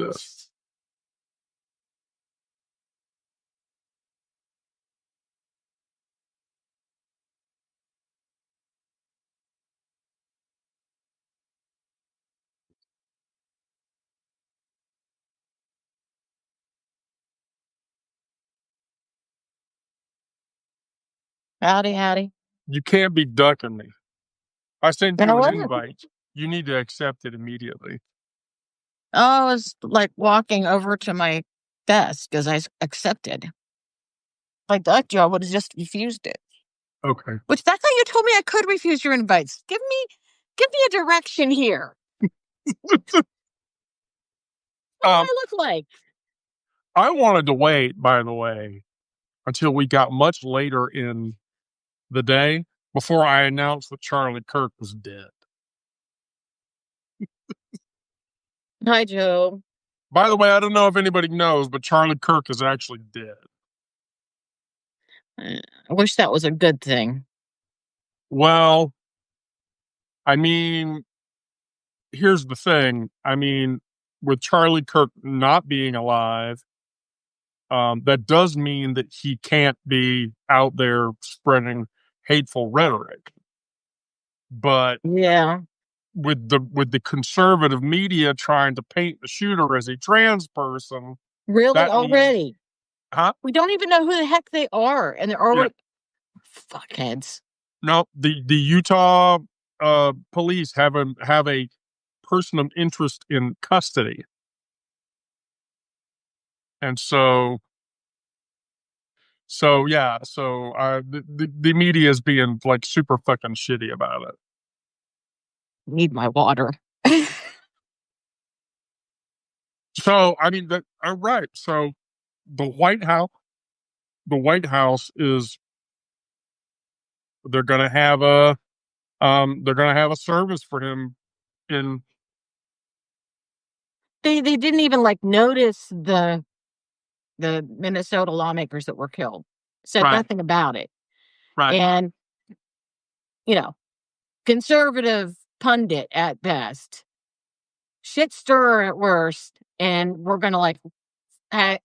this. Howdy, howdy. You can't be ducking me. I sent I you an wasn't. invite. You need to accept it immediately. I was like walking over to my desk as I accepted. If I ducked you, I would have just refused it. Okay. Which that's how you told me I could refuse your invites. Give me a direction here. What do I look like? I wanted to wait, by the way, until we got much later in the day before I announced that Charlie Kirk was dead. Hi, Joe. By the way, I don't know if anybody knows, but Charlie Kirk is actually dead. I wish that was a good thing. Well, I mean, here's the thing. I mean, with Charlie Kirk not being alive, that does mean that he can't be out there spreading hateful rhetoric. But yeah, with the conservative media trying to paint the shooter as a trans person, really already. Means, huh? We don't even know who the heck they are, and they're already fuckheads. No, the Utah police have a person of interest in custody, and so yeah, so the media is being like super fucking shitty about it. Need my water. So I mean that right. So the White House is they're gonna have a service for him in. They didn't even like notice the Minnesota lawmakers that were killed. Said nothing about it. Right. And conservative pundit at best, shit stirrer at worst, and we're gonna like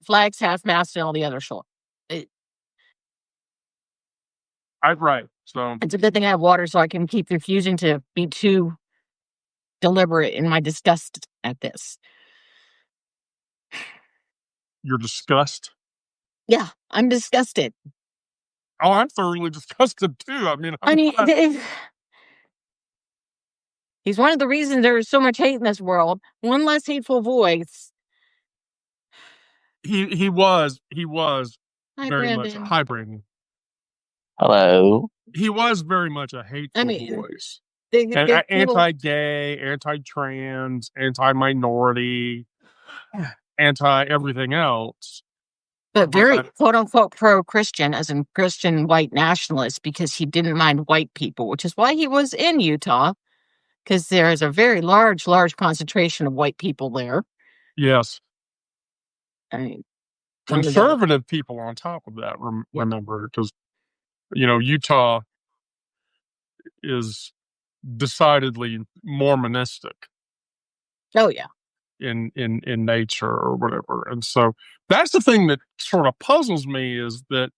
flags half mast and all the other shit. Right. So it's a good thing I have water so I can keep refusing to be too deliberate in my disgust at this. You're disgusted? Yeah, I'm disgusted. Oh, I'm thoroughly disgusted too. I mean, he's one of the reasons there is so much hate in this world. One less hateful voice. He was Hi, very Brandon. much. Hi, Brandon. Hello. He was very much a hateful voice. Anti-gay, anti-trans, anti-minority, anti-everything else. But very quote-unquote pro-Christian, as in Christian white nationalist, because he didn't mind white people, which is why he was in Utah, because there is a very large concentration of white people there. Yes. I mean, conservative people on top of that, remember, because, Utah is decidedly Mormonistic. Oh, yeah. In nature or whatever. And so that's the thing that sort of puzzles me is that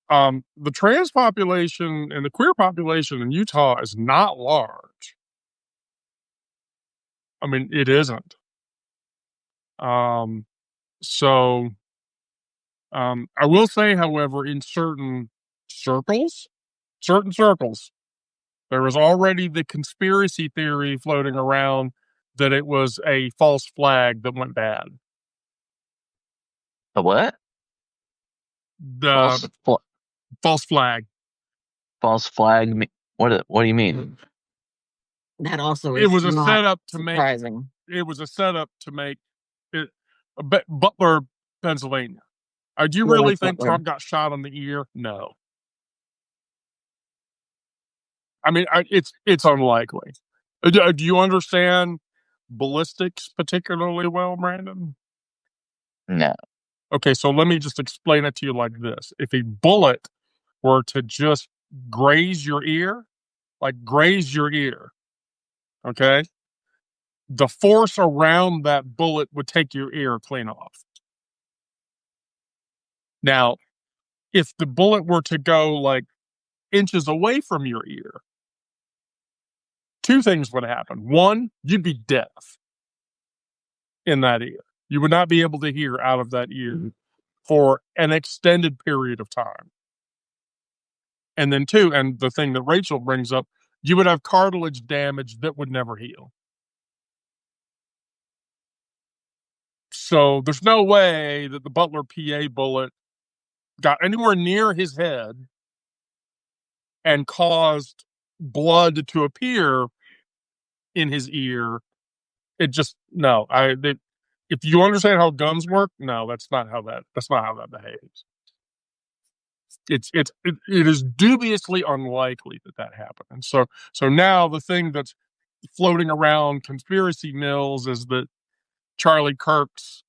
the trans population and the queer population in Utah is not large. I mean, it isn't. So I will say, however, in certain circles, there was already the conspiracy theory floating around that it was a false flag that went bad. A what? The false flag. False flag? What do you mean? That also is it was a not setup to surprising. It was a setup to make it Butler, Pennsylvania. Do you really think Butler. Trump got shot on the ear? No. I mean, it's unlikely. Do you understand ballistics particularly well, Brandon? No. Okay, so let me just explain it to you like this. If a bullet were to just graze your ear, okay, the force around that bullet would take your ear clean off. Now, if the bullet were to go like inches away from your ear, two things would happen. One, you'd be deaf in that ear. You would not be able to hear out of that ear for an extended period of time. And then two, and the thing that Rachel brings up, you would have cartilage damage that would never heal. So there's no way that the Butler PA bullet got anywhere near his head and caused blood to appear in his ear. It just no. If you understand how guns work, no, that's not how that behaves. It is dubiously unlikely that happened. And so now the thing that's floating around conspiracy mills is that Charlie Kirk's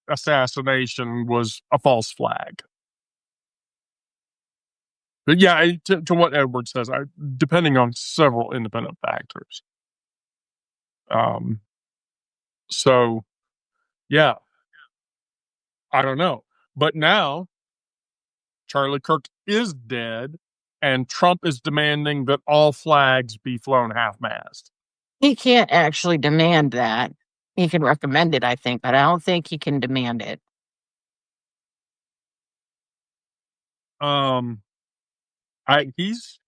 assassination was a false flag. But yeah, to what Edward says, depending on several independent factors. So yeah, I don't know. But now Charlie Kirk is dead, and Trump is demanding that all flags be flown half-mast. He can't actually demand that. He can recommend it, I think, but I don't think he can demand it. He's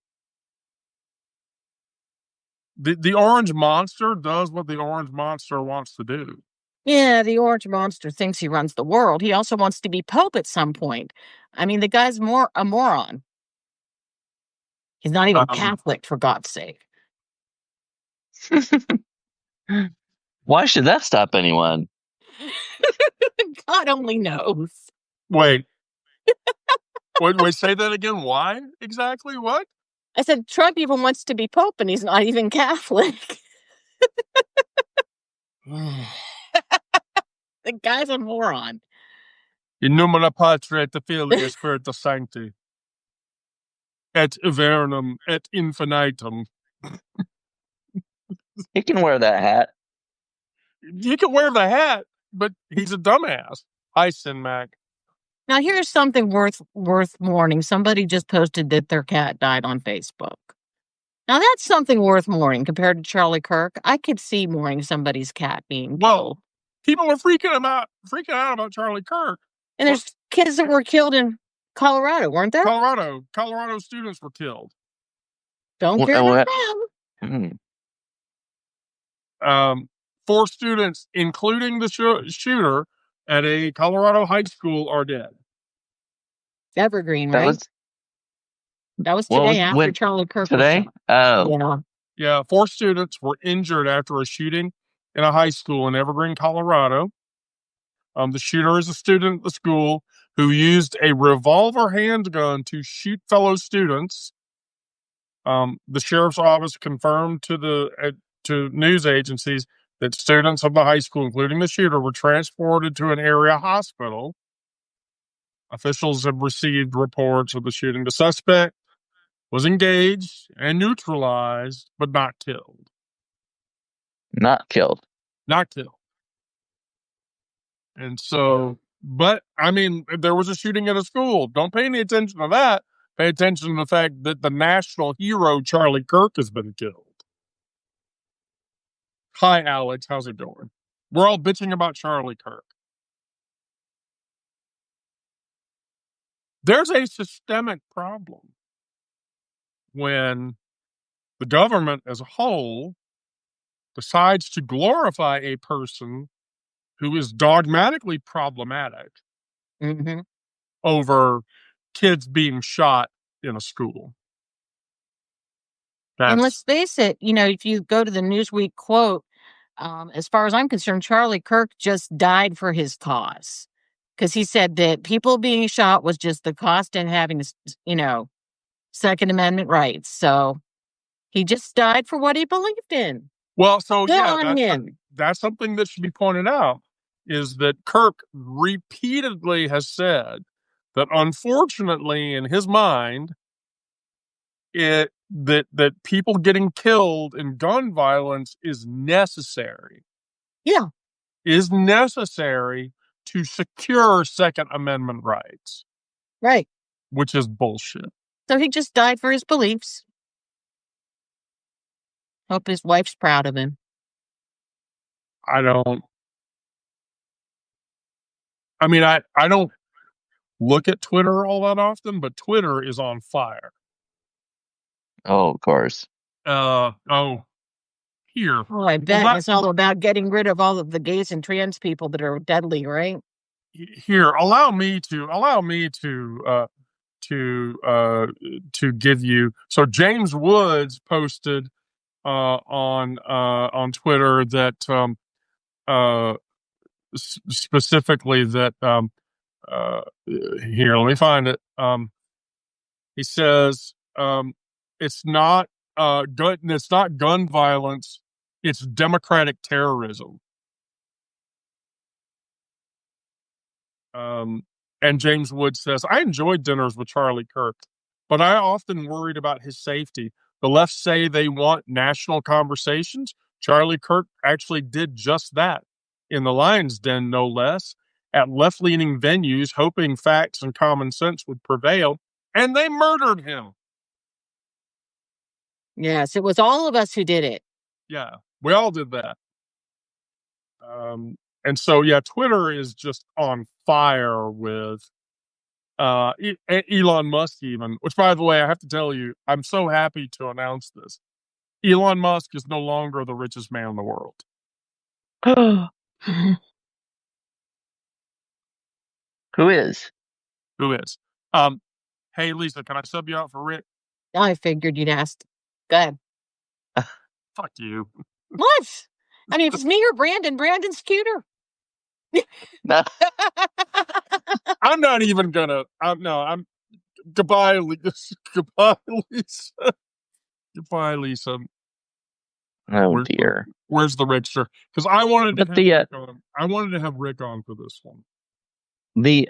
the Orange Monster does what the Orange Monster wants to do. Yeah, the Orange Monster thinks he runs the world. He also wants to be Pope at some point. I mean, the guy's a moron. He's not even Catholic, for God's sake. Why should that stop anyone? God only knows. Wait, say that again. Why exactly? What? I said Trump even wants to be Pope, and he's not even Catholic. The guy's a moron. In numina Patri et Filii et Spiritus Sancti, et Avernum et Infinitum. He can wear that hat. He can wear the hat, but he's a dumbass. Hi, Sin Mac. Now, here's something worth mourning. Somebody just posted that their cat died on Facebook. Now, that's something worth mourning compared to Charlie Kirk. I could see mourning somebody's cat being killed. People are freaking out about Charlie Kirk. And there's kids that were killed in Colorado, weren't there? Colorado students were killed. Don't care about them. 4 students, including the shooter at a Colorado high school, are dead. Evergreen, right? That was today after Charlie Kirk today? Was shot. Yeah, 4 students were injured after a shooting in a high school in Evergreen, Colorado. The shooter is a student at the school who used a revolver handgun to shoot fellow students. The sheriff's office confirmed to news agencies that students of the high school, including the shooter, were transported to an area hospital. Officials have received reports of the shooting. The suspect was engaged and neutralized, but not killed. Not killed. And so, but I mean, there was a shooting at a school. Don't pay any attention to that. Pay attention to the fact that the national hero, Charlie Kirk, has been killed. Hi, Alex. How's it going? We're all bitching about Charlie Kirk. There's a systemic problem when the government as a whole decides to glorify a person who is dogmatically problematic over kids being shot in a school. And let's face it, if you go to the Newsweek quote, as far as I'm concerned, Charlie Kirk just died for his cause. Because he said that people being shot was just the cost in having, Second Amendment rights. So he just died for what he believed in. Well, so that's something that should be pointed out, is that Kirk repeatedly has said that unfortunately in his mind, that people getting killed in gun violence is necessary. Yeah. Is necessary to secure Second Amendment rights. Right. Which is bullshit. So he just died for his beliefs. Hope his wife's proud of him. I don't look at Twitter all that often, but Twitter is on fire. Oh, of course. Here. Oh, I bet it's all about getting rid of all of the gays and trans people that are deadly, right? Here, allow me to give you. So James Woods posted on Twitter that specifically that here, let me find it. He says it's not gun violence, it's democratic terrorism. And James Wood says, I enjoyed dinners with Charlie Kirk, but I often worried about his safety. The left say they want national conversations. Charlie Kirk actually did just that in the Lion's Den, no less, at left-leaning venues, hoping facts and common sense would prevail, and they murdered him. Yes, it was all of us who did it. Yeah, we all did that. And so, yeah, Twitter is just on fire with Elon Musk even, which, by the way, I have to tell you, I'm so happy to announce this. Elon Musk is no longer the richest man in the world. Who is? Who is? Hey, Lisa, can I sub you out for Rick? I figured you'd ask. Go ahead. Fuck you. What? I mean, if it's me or Brandon, Brandon's cuter. I'm not even gonna. Goodbye, Lisa. Goodbye, Lisa. Goodbye, Lisa. Oh dear. Where's the Rickster? Because I wanted to have Rick on for this one. The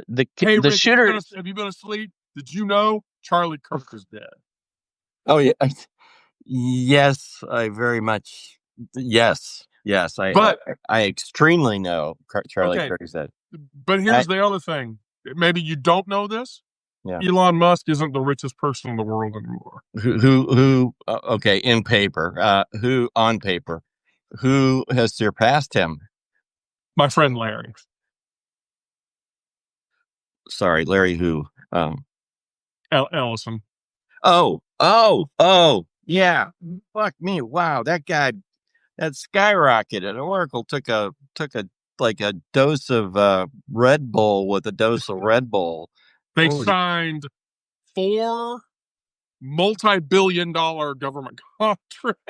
Rick, shooter. Have you been asleep? Did you know Charlie Kirk is dead? Oh yeah. Yes, I very much. Yes. I extremely know Charlie Kirk is dead. But here's the other thing. Maybe you don't know this. Yeah. Elon Musk isn't the richest person in the world anymore. Who okay, in paper. Who on paper? Who has surpassed him? My friend Larry. Sorry, Larry who? Ellison. Oh, yeah. Fuck me. Wow, that guy that skyrocketed. Oracle took a like a dose of Red Bull with a dose of Red Bull. They signed 4 multi-billion-dollar government contracts.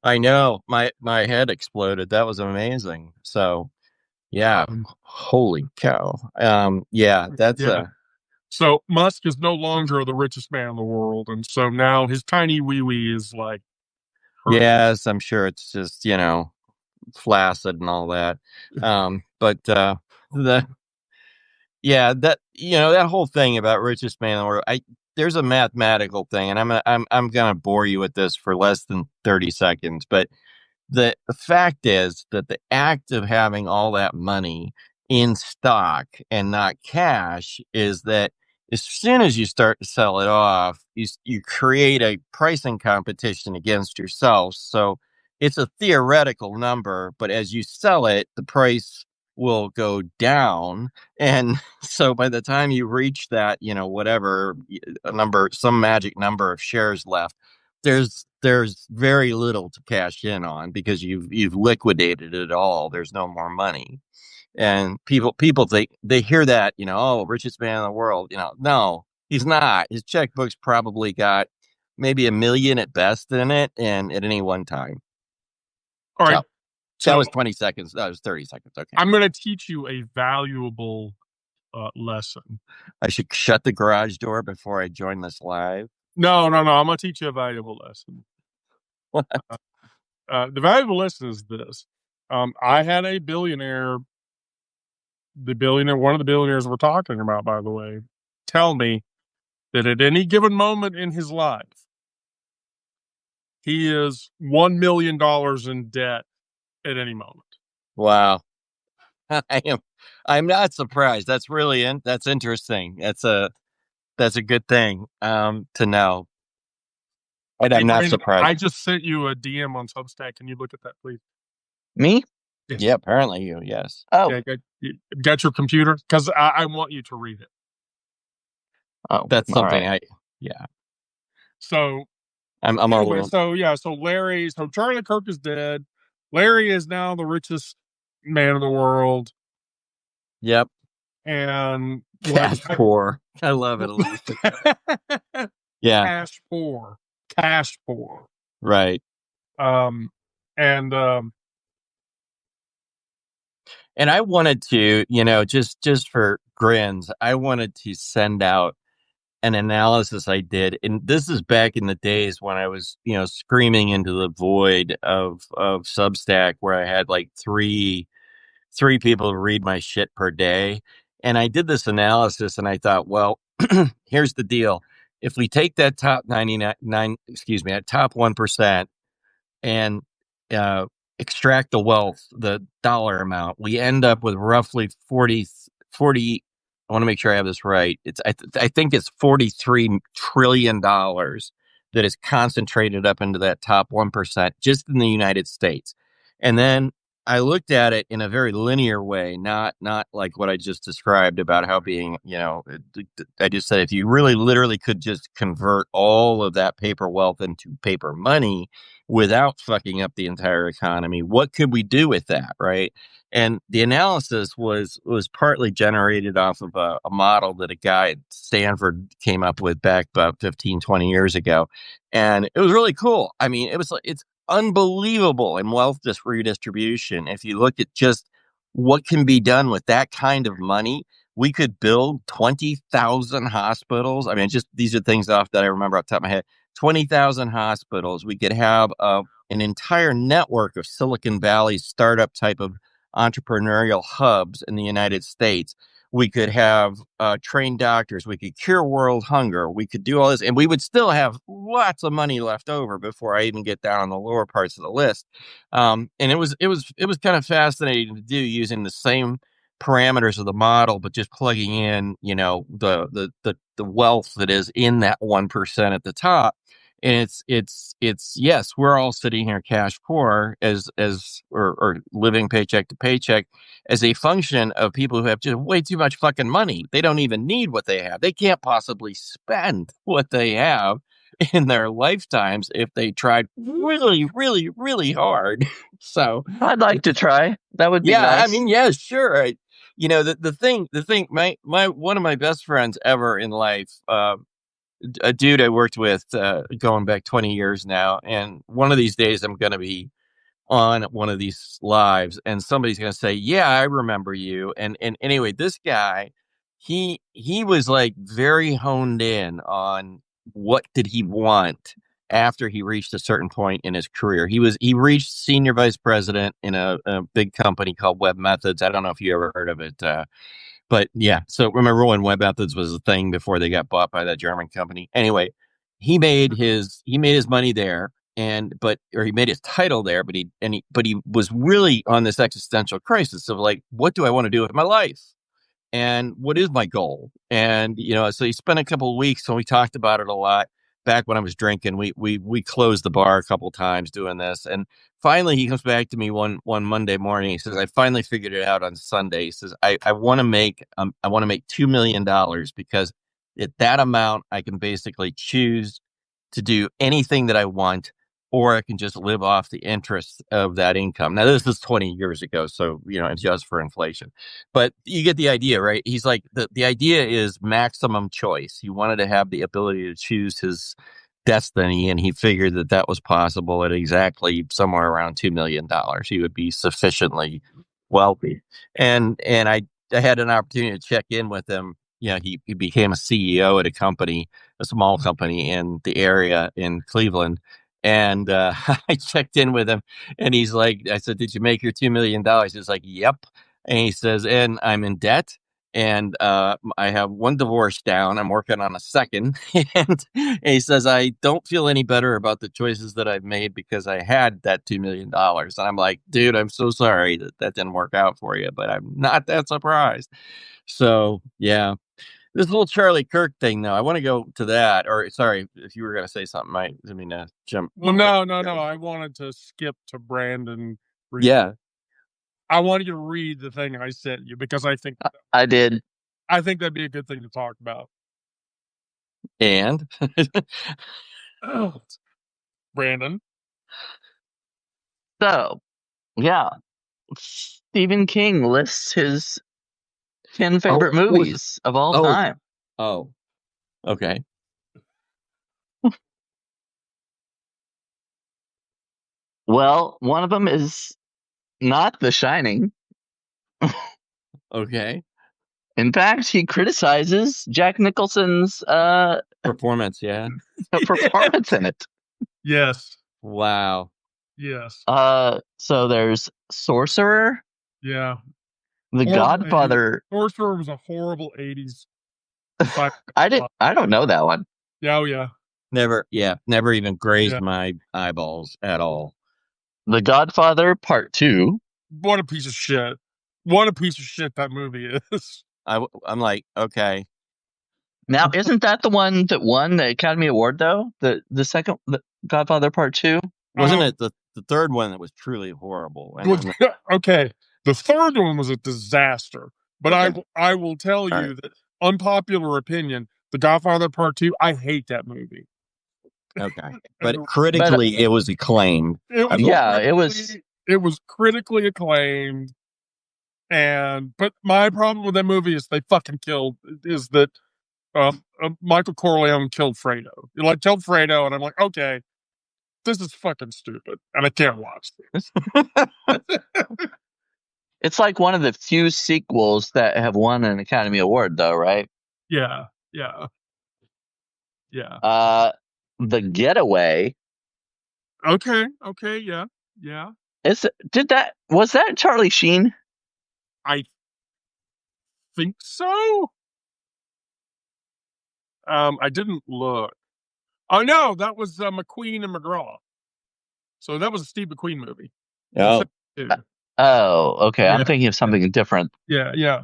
I know. My head exploded. That was amazing. So, yeah. Holy cow. So Musk is no longer the richest man in the world, and so now his tiny wee is like. Yes, I'm sure it's just flaccid and all that. That whole thing about richest man in the world. There's a mathematical thing, and I'm gonna bore you with this for less than 30 seconds, but. The fact is that the act of having all that money in stock and not cash is that as soon as you start to sell it off, you create a pricing competition against yourself. So it's a theoretical number, but as you sell it, the price will go down. And so by the time you reach that, whatever number, some magic number of shares left, there's very little to cash in on because you've liquidated it all. There's no more money. And people they hear that, richest man in the world, no, he's not. His checkbook's probably got maybe $1 million at best in it, and at any one time. All right. So that was 20 seconds. That was 30 seconds. Okay. I'm going to teach you a valuable lesson. I should shut the garage door before I join this live. No. I'm going to teach you a valuable lesson. What? The valuable lesson is this. I had a billionaire, one of the billionaires we're talking about, by the way, tell me that at any given moment in his life, he is $1 million in debt at any moment. Wow. I'm not surprised. That's that's interesting. That's a good thing to know. And I'm not surprised. I just sent you a DM on Substack. Can you look at that, please? Me? Yes. Yeah, apparently you, yes. Oh. Yeah, got your computer? Because I want you to read it. Oh, that's something right. So I'm anyway, all so Charlie Kirk is dead. Larry is now the richest man in the world. Yep. And Cash poor. I love it, Alicia. Yeah. Cash poor. Right. And I wanted to, just for grins, I wanted to send out an analysis I did, and this is back in the days when I was, screaming into the void of Substack, where I had like three people read my shit per day. And I did this analysis and I thought, well, here's the deal. If we take that top top 1% and extract the wealth, the dollar amount, we end up with roughly 40. I want to make sure I have this right. I think it's $43 trillion that is concentrated up into that top 1% just in the United States. And then I looked at it in a very linear way, not like what I just described about how being, I just said if you really literally could just convert all of that paper wealth into paper money without fucking up the entire economy, what could we do with that, right? And the analysis was partly generated off of a model that a guy at Stanford came up with back about 15, 20 years ago. And it was really cool. I mean, it's unbelievable in wealth redistribution. If you look at just what can be done with that kind of money, we could build 20,000 hospitals. I mean, just these are things off that I remember off the top of my head. 20,000 hospitals. We could have an entire network of Silicon Valley startup type of entrepreneurial hubs in the United States. We could have trained doctors. We could cure world hunger. We could do all this, and we would still have lots of money left over before I even get down on the lower parts of the list. And it was kind of fascinating to do using the same parameters of the model, but just plugging in, the wealth that is in that 1% at the top. And it's yes, we're all sitting here cash poor or living paycheck to paycheck as a function of people who have just way too much fucking money. They don't even need what they have. They can't possibly spend what they have in their lifetimes if they tried really, really, really hard. So I'd like to try. That would be nice. I mean, yeah, sure. The thing, my one of my best friends ever in life, a dude I worked with going back 20 years now. And one of these days I'm going to be on one of these lives and somebody's going to say, yeah, I remember you. And anyway, this guy, he was like very honed in on what did he want after he reached a certain point in his career. He reached senior vice president in a big company called Web Methods. I don't know if you ever heard of it. But yeah, so remember when Web Methods was a thing before they got bought by that German company? Anyway, he made his money there, or he made his title there, but he was really on this existential crisis of like, what do I want to do with my life? And what is my goal? And so he spent a couple of weeks and we talked about it a lot. Back when I was drinking, we closed the bar a couple of times doing this, and finally he comes back to me one Monday morning. He says, "I finally figured it out on Sunday." He says, "I want to make $2 million because at that amount I can basically choose to do anything that I want, or I can just live off the interest of that income." Now, this is 20 years ago, so, adjust for inflation. But you get the idea, right? He's like, the idea is maximum choice. He wanted to have the ability to choose his destiny, and he figured that was possible at exactly somewhere around $2 million. He would be sufficiently wealthy. And I had an opportunity to check in with him. He became a CEO at a small company in the area in Cleveland. And I checked in with him and he's like, I said, "Did you make your $2 million?" He's like, "Yep." And he says, "And I'm in debt." And I have one divorce down. I'm working on a second. And he says, I don't feel any better about the choices that I've made because I had that $2 million. And I'm like, dude, I'm so sorry that didn't work out for you, but I'm not that surprised. So, yeah. This whole Charlie Kirk thing, though, I want to go to that. Or, sorry, if you were going to say something, I didn't mean to jump. Well, no. I wanted to skip to Brandon. Yeah. I wanted you to read the thing I sent you because I think I did. I think that'd be a good thing to talk about. And Brandon. So, yeah. Stephen King lists his 10 favorite movies of all time. Oh, okay. Well, one of them is not The Shining. Okay. In fact, he criticizes Jack Nicholson's Performance, yeah. performance in it. Yes. Wow. Yes. So there's Sorcerer. Yeah. The Godfather. Sorcerer was a horrible 80s. I don't know that one. Yeah, oh yeah. Never even grazed my eyeballs at all. The Godfather Part 2. What a piece of shit. What a piece of shit that movie is. I'm like, okay. Now, isn't that the one that won the Academy Award, though? The second, the Godfather Part 2? Wasn't it the third one that was truly horrible? Okay. The third one was a disaster. But okay. I will tell you that, unpopular opinion, The Godfather Part 2, I hate that movie. Okay. But critically, it was acclaimed. It was critically acclaimed. But my problem with that movie is that Michael Corleone killed Fredo. He killed Fredo, and I'm like, okay, this is fucking stupid, and I can't watch this. It's like one of the few sequels that have won an Academy Award, though, right? Yeah. The Getaway. Okay, yeah. Was that Charlie Sheen? I think so. I didn't look. Oh no, that was McQueen and McGraw. So that was a Steve McQueen movie. Okay. Yeah. I'm thinking of something different. Yeah.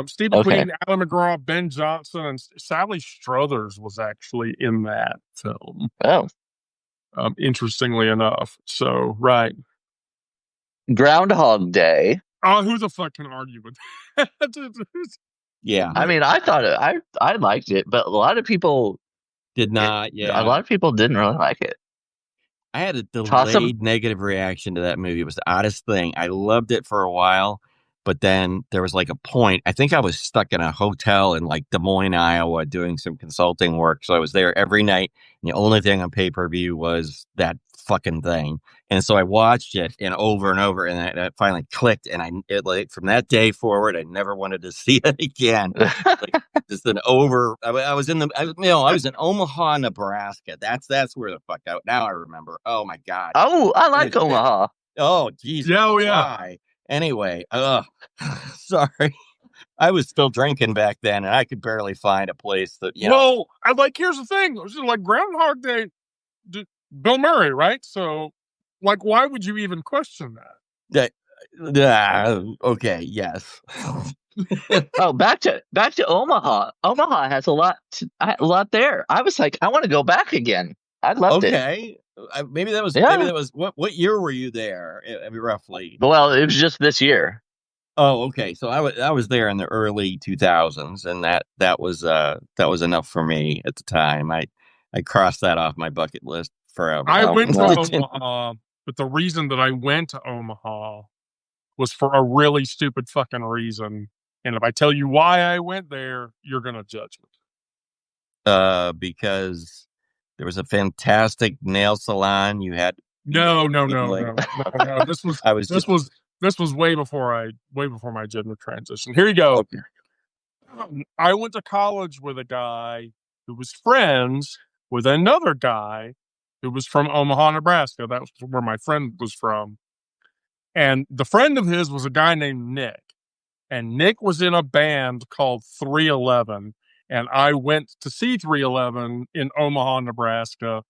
Steve McQueen, Alan McGraw, Ben Johnson, and Sally Struthers was actually in that film. Oh. Interestingly enough. So, right. Groundhog Day. Oh, who the fuck can argue with that? Yeah. I mean, I thought I liked it, but a lot of people did not. Yeah. A lot of people didn't really like it. I had a delayed negative reaction to that movie. It was the oddest thing. I loved it for a while, but then there was like a point. I think I was stuck in a hotel in like Des Moines, Iowa, doing some consulting work. So I was there every night. And the only thing on pay-per-view was that fucking thing. And so I watched it and over, and it finally clicked. And from that day forward, I never wanted to see it again. Just an over. I was in Omaha, Nebraska. That's where the fuck out. Now I remember. Oh my God. Oh, I like Omaha. Oh, geez. Yeah. Why? Anyway, sorry. I was still drinking back then, and I could barely find a place that. Well, here's the thing. It was like Groundhog Day. Bill Murray, right? So, why would you even question that? Okay, yes. Oh, back to Omaha. Omaha has a lot there. I was like, I want to go back again. I loved it. Okay, maybe that was what year were you there? Roughly. Well, it was just this year. Oh, okay. So I was there in the early 2000s, and that was enough for me at the time. I crossed that off my bucket list forever. I went to Omaha, but the reason that I went to Omaha was for a really stupid fucking reason. And if I tell you why I went there, you're gonna judge me. Because there was a fantastic nail salon. You had no. This was way before my gender transition. Here you go. Okay. I went to college with a guy who was friends with another guy who was from Omaha, Nebraska. That was where my friend was from. And the friend of his was a guy named Nick. and Nick was in a band called 311, and I went to see 311 in Omaha, Nebraska,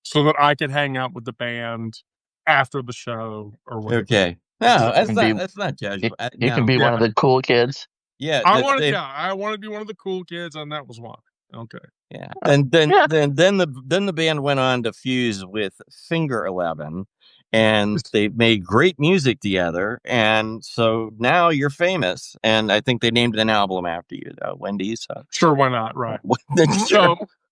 so that I could hang out with the band after the show or whatever. Okay. No, that's not judgment. You can be one of the cool kids. Yeah, I want to be one of the cool kids, and that was one. Okay. Yeah, and then the band went on to fuse with Finger 11, and they made great music together, and so now you're famous. And I think they named an album after you, though, Wendy. So sure, why not? Right.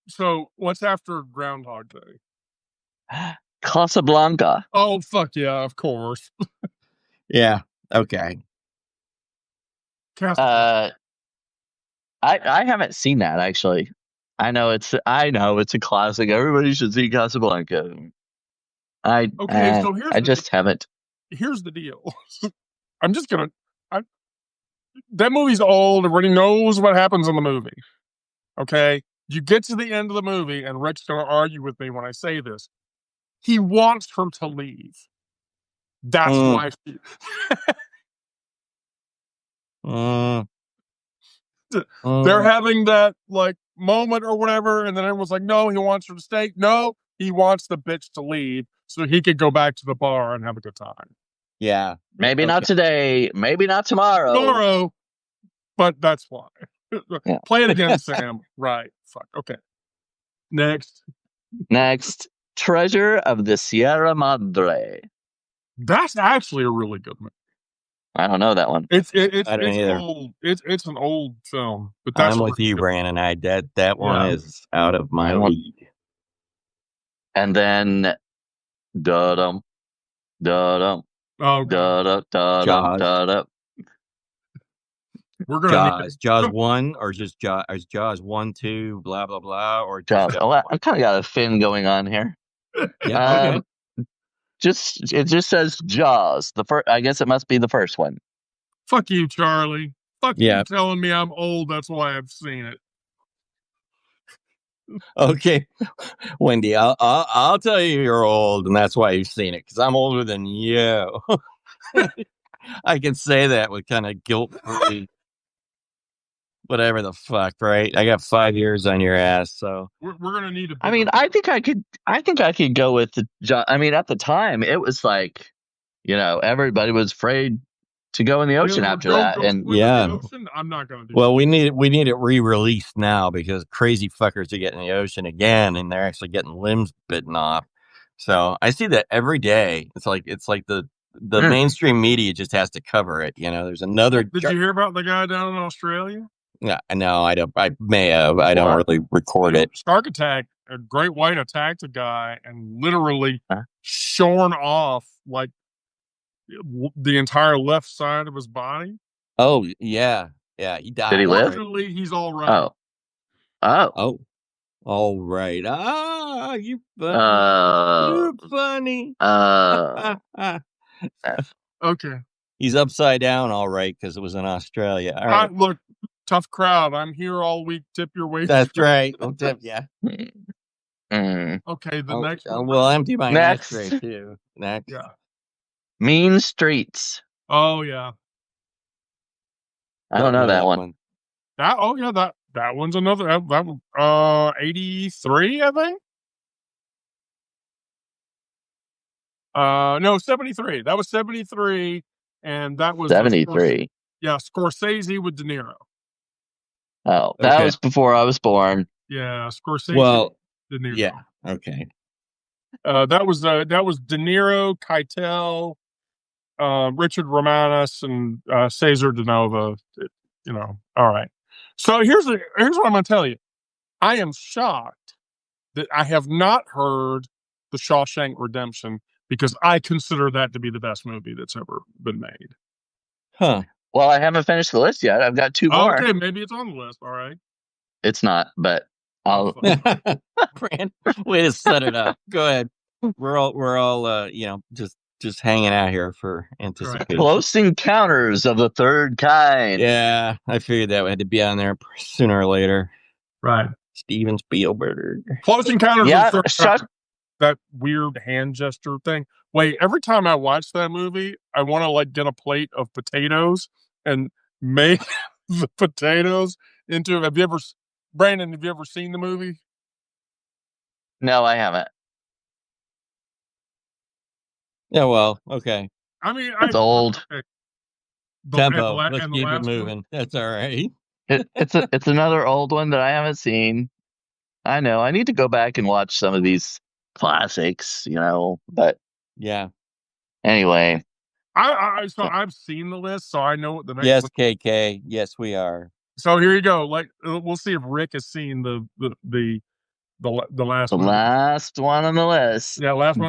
So what's after Groundhog Day? Casablanca. Oh fuck yeah, of course. Yeah. Okay. I haven't seen that actually. I know it's a classic. Everybody should see Casablanca. I just haven't. Here's the deal. That movie's old. Everybody knows what happens in the movie. Okay? You get to the end of the movie, and Rick's going to argue with me when I say this. He wants her to leave. That's why she... They're having that like moment or whatever, and then everyone's like, no, he wants her to stay. No, he wants the bitch to leave so he could go back to the bar and have a good time. Yeah. Maybe not today, maybe not tomorrow. But that's why. Yeah. Play it again, Sam. Right. Fuck. Okay. Next. Treasure of the Sierra Madre. That's actually a really good one. I don't know that one. It's old. It's an old film. But that's I'm with you, Brandon. That one is out of my league. And then da-dum, da-dum, da-dum. We're gonna Jaws 1 or just Jaws 1, 2, blah blah blah, or Jaws. I kind of got a fin going on here. Yeah. Okay. It just says Jaws. I guess it must be the first one. Fuck you, Charlie. Fuck you telling me I'm old. That's why I've seen it. Okay, Wendy, I'll tell you you're old, and that's why you've seen it, because I'm older than you. I can say that with kind of guilt-free, whatever the fuck, right? I got 5 years on your ass, so we're gonna need to. I mean, I think I could go with the. I mean, at the time, it was like, everybody was afraid to go in the ocean after that, and I'm not gonna do. Well, we need it re-released now because crazy fuckers are getting in the ocean again, and they're actually getting limbs bitten off. So I see that every day. It's like the mainstream media just has to cover it. There's another. Did you hear about the guy down in Australia? Yeah, no, I don't. I may have. I don't really record it. Shark attack. A great white attacked a guy and literally shorn off like the entire left side of his body. Oh yeah, he died. Did he live? Fortunately, he's all right. Oh, all right. You funny. Okay. He's upside down, all right, because it was in Australia. All right. Look, tough crowd. I'm here all week. Tip your waist. That's right. I'll tip. Yeah. Okay. The next one. We'll empty my ashtray too. Next. Yeah. Mean Streets. Oh yeah. I don't know that one. That one's another. That one, 83, I think. No, 73. That was 73, and that was 73. Scorsese with De Niro. Oh, that was before I was born. Yeah, Scorsese. Well, De Niro. Yeah. Okay. That was De Niro, Keitel, Richard Romanus, and Cesar De Nova. All right. So here's what I'm going to tell you. I am shocked that I have not heard The Shawshank Redemption, because I consider that to be the best movie that's ever been made. Huh. Well, I haven't finished the list yet. I've got 2 more. Okay, maybe it's on the list. All right. It's not, but I'll. Brand, way to set it up. Go ahead. We're all just hanging out here for anticipation. Close Encounters of the Third Kind. Yeah, I figured that had to be on there sooner or later. Right. Steven Spielberg. Close Encounters of the Third Kind. Shut that weird hand gesture thing. Wait, every time I watch that movie, I want to like get a plate of potatoes and made the potatoes into. Brandon? Have you ever seen the movie? No, I haven't. Yeah, well, okay. I mean, It's old. Okay. Tempo. Let's and the keep it last moving. one? That's all right. It's another old one that I haven't seen. I know. I need to go back and watch some of these classics, but Yeah. anyway. So I've seen the list, so I know what the next. Yes, KK. Yes, we are. So here you go. Like, we'll see if Rick has seen the last The one. last one on the list. Yeah, last one.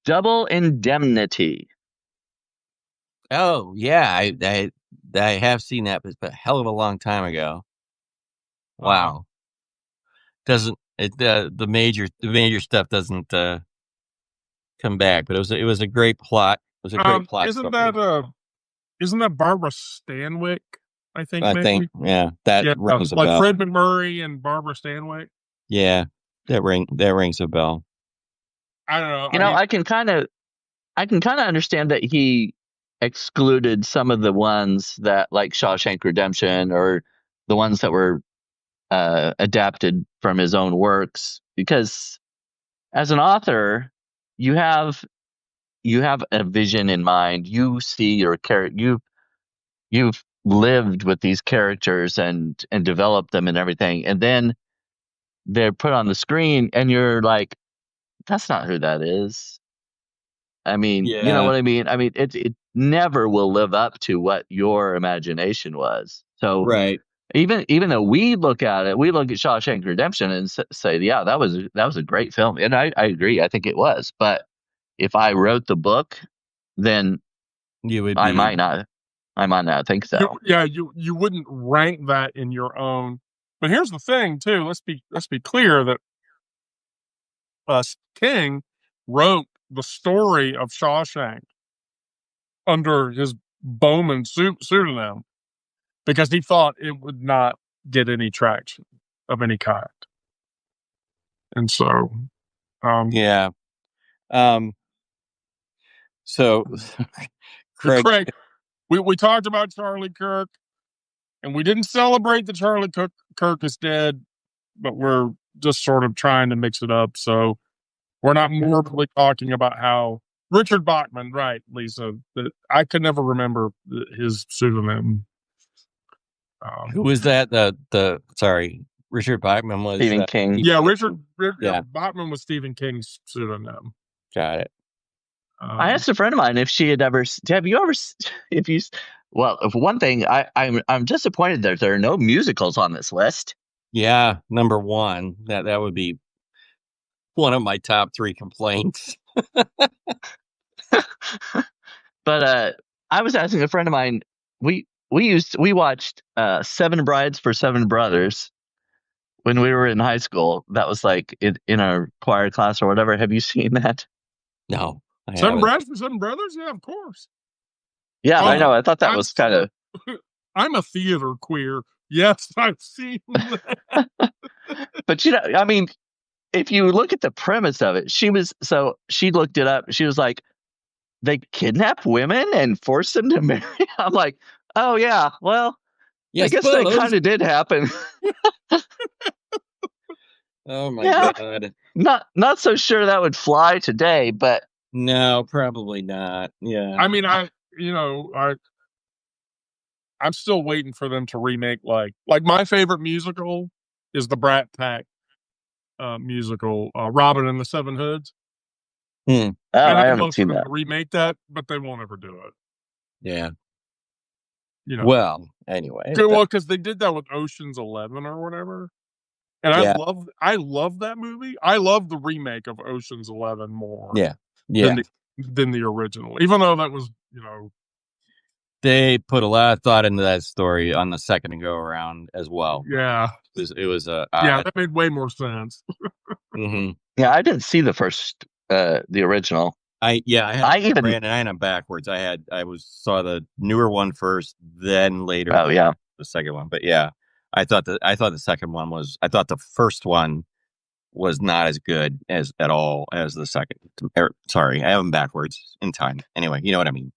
Double Indemnity. Oh yeah, I have seen that, but it's a hell of a long time ago. Wow. Doesn't it? The major stuff doesn't come back, but it was a great plot. It was a great plot. Isn't that Barbara Stanwyck? I think. Yeah, that rings a bell. Like Fred McMurray and Barbara Stanwyck. Yeah, that rings a bell. I don't know. I can kind of understand that he excluded some of the ones that, like Shawshank Redemption, or the ones that were adapted from his own works, because as an author, you have a vision in mind. You see your character. You've lived with these characters and developed them and everything, and then they're put on the screen, and you're like, "That's not who that is." I mean, you know what I mean? I mean, it never will live up to what your imagination was. So, right. Even though we look at Shawshank Redemption and say, yeah, that was a great film, and I agree, I think it was. But if I wrote the book, then I might not think so. You wouldn't rank that in your own. But here's the thing, too. Let's be clear that King wrote the story of Shawshank under his Bowman pseudonym because he thought it would not get any traction of any kind. And so, yeah. So, Craig, we talked about Charlie Kirk, and we didn't celebrate that Charlie Kirk is dead, but we're just sort of trying to mix it up. So we're not morbidly talking about how Richard Bachman, right, Lisa? I could never remember his pseudonym. Who was that? Sorry, Richard Bachman was Stephen King. Yeah, Bachman was Stephen King's pseudonym. Got it. I asked a friend of mine if she had ever. Well, if one thing, I'm disappointed that there are no musicals on this list. Yeah, number one. That would be one of my top 3 complaints. But I was asking a friend of mine. We watched 7 Brides for Seven Brothers when we were in high school. That was like in our choir class or whatever. Have you seen that? No. 7 Brides for Seven Brothers? Yeah, of course. Yeah, I know. I thought that was kind of. I'm a theater queer. Yes, I've seen that. But I mean, if you look at the premise of it, she looked it up. She was like, they kidnap women and force them to marry. I'm like, oh yeah, well, I guess that kind of did happen. Oh my God. Not so sure that would fly today, but no, probably not. Yeah. I mean, I'm still waiting for them to remake like my favorite musical is the Brat Pack musical, Robin and the Seven Hoods. Oh, I haven't seen that. Remake that, but they won't ever do it. Yeah. Well, anyway. Well, because they did that with Ocean's 11 or whatever. And I love that movie. I love the remake of Ocean's 11 more. Yeah. Than the original. Even though that was, they put a lot of thought into that story on the second go around as well. Yeah. It was that made way more sense. Mm-hmm. Yeah, I didn't see the first the original. I ran them backwards. I saw the newer one first, then later the second one. But yeah, I thought the second one was. I thought the first one was not as good as at all as the second. Sorry, I have them backwards in time. Anyway, you know what I mean.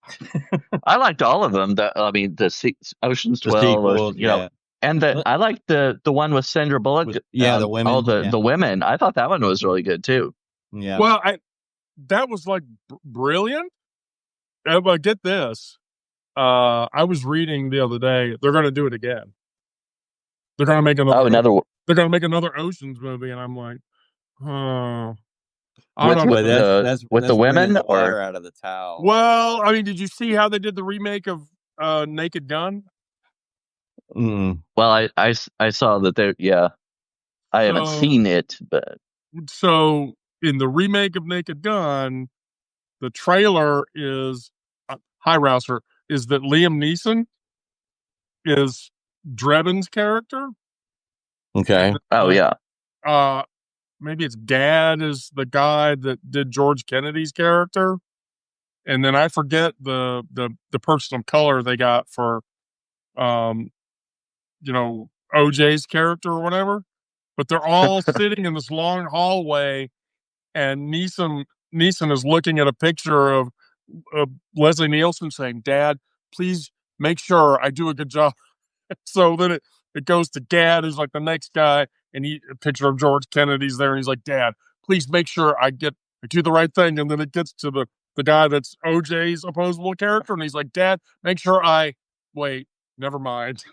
I liked all of them. Ocean's The 12, sequels, yeah. and I liked the one with Sandra Bullock. The women. All the women. I thought that one was really good too. Yeah. Well, that was like brilliant. But get this. I was reading the other day. They're going to do it again. They're going to make another. They're going to make another Ocean's movie, and I'm like, with the women or out of the towel. Well, I mean, did you see how they did the remake of Naked Gun? Mm. Well, I saw that they. Yeah, I haven't seen it, but so in the remake of Naked Gun, the trailer is hi Rouser, is that Liam Neeson is Drebin's character. Okay. Yeah. Maybe it's Gad is the guy that did George Kennedy's character, and then I forget the person of color they got for, OJ's character or whatever. But they're all sitting in this long hallway, and Neeson is looking at a picture of Leslie Nielsen saying, "Dad, please make sure I do a good job." So then it goes to Gad, who's like the next guy, and a picture of George Kennedy's there, and he's like, "Dad, please make sure I do the right thing." And then it gets to the guy that's OJ's opposable character, and he's like, "Dad, make sure wait, never mind."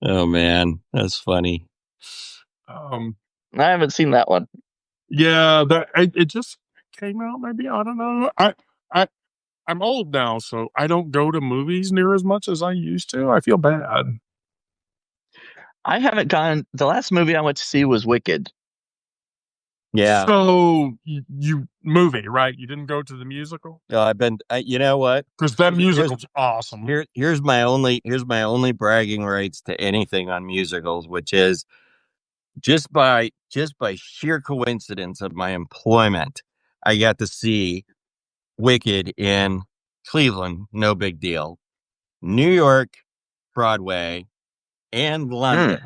Oh man, that's funny. I haven't seen that one. Yeah, it just came out. Maybe I don't know. I'm old now, so I don't go to movies near as much as I used to. I feel bad. I haven't gone. The last movie I went to see was Wicked. Yeah. So you movie, right? You didn't go to the musical? No, you know what? Because that musical's awesome. Here's my only bragging rights to anything on musicals, which is just by sheer coincidence of my employment, I got to see Wicked in Cleveland. No big deal. New York, Broadway, and London.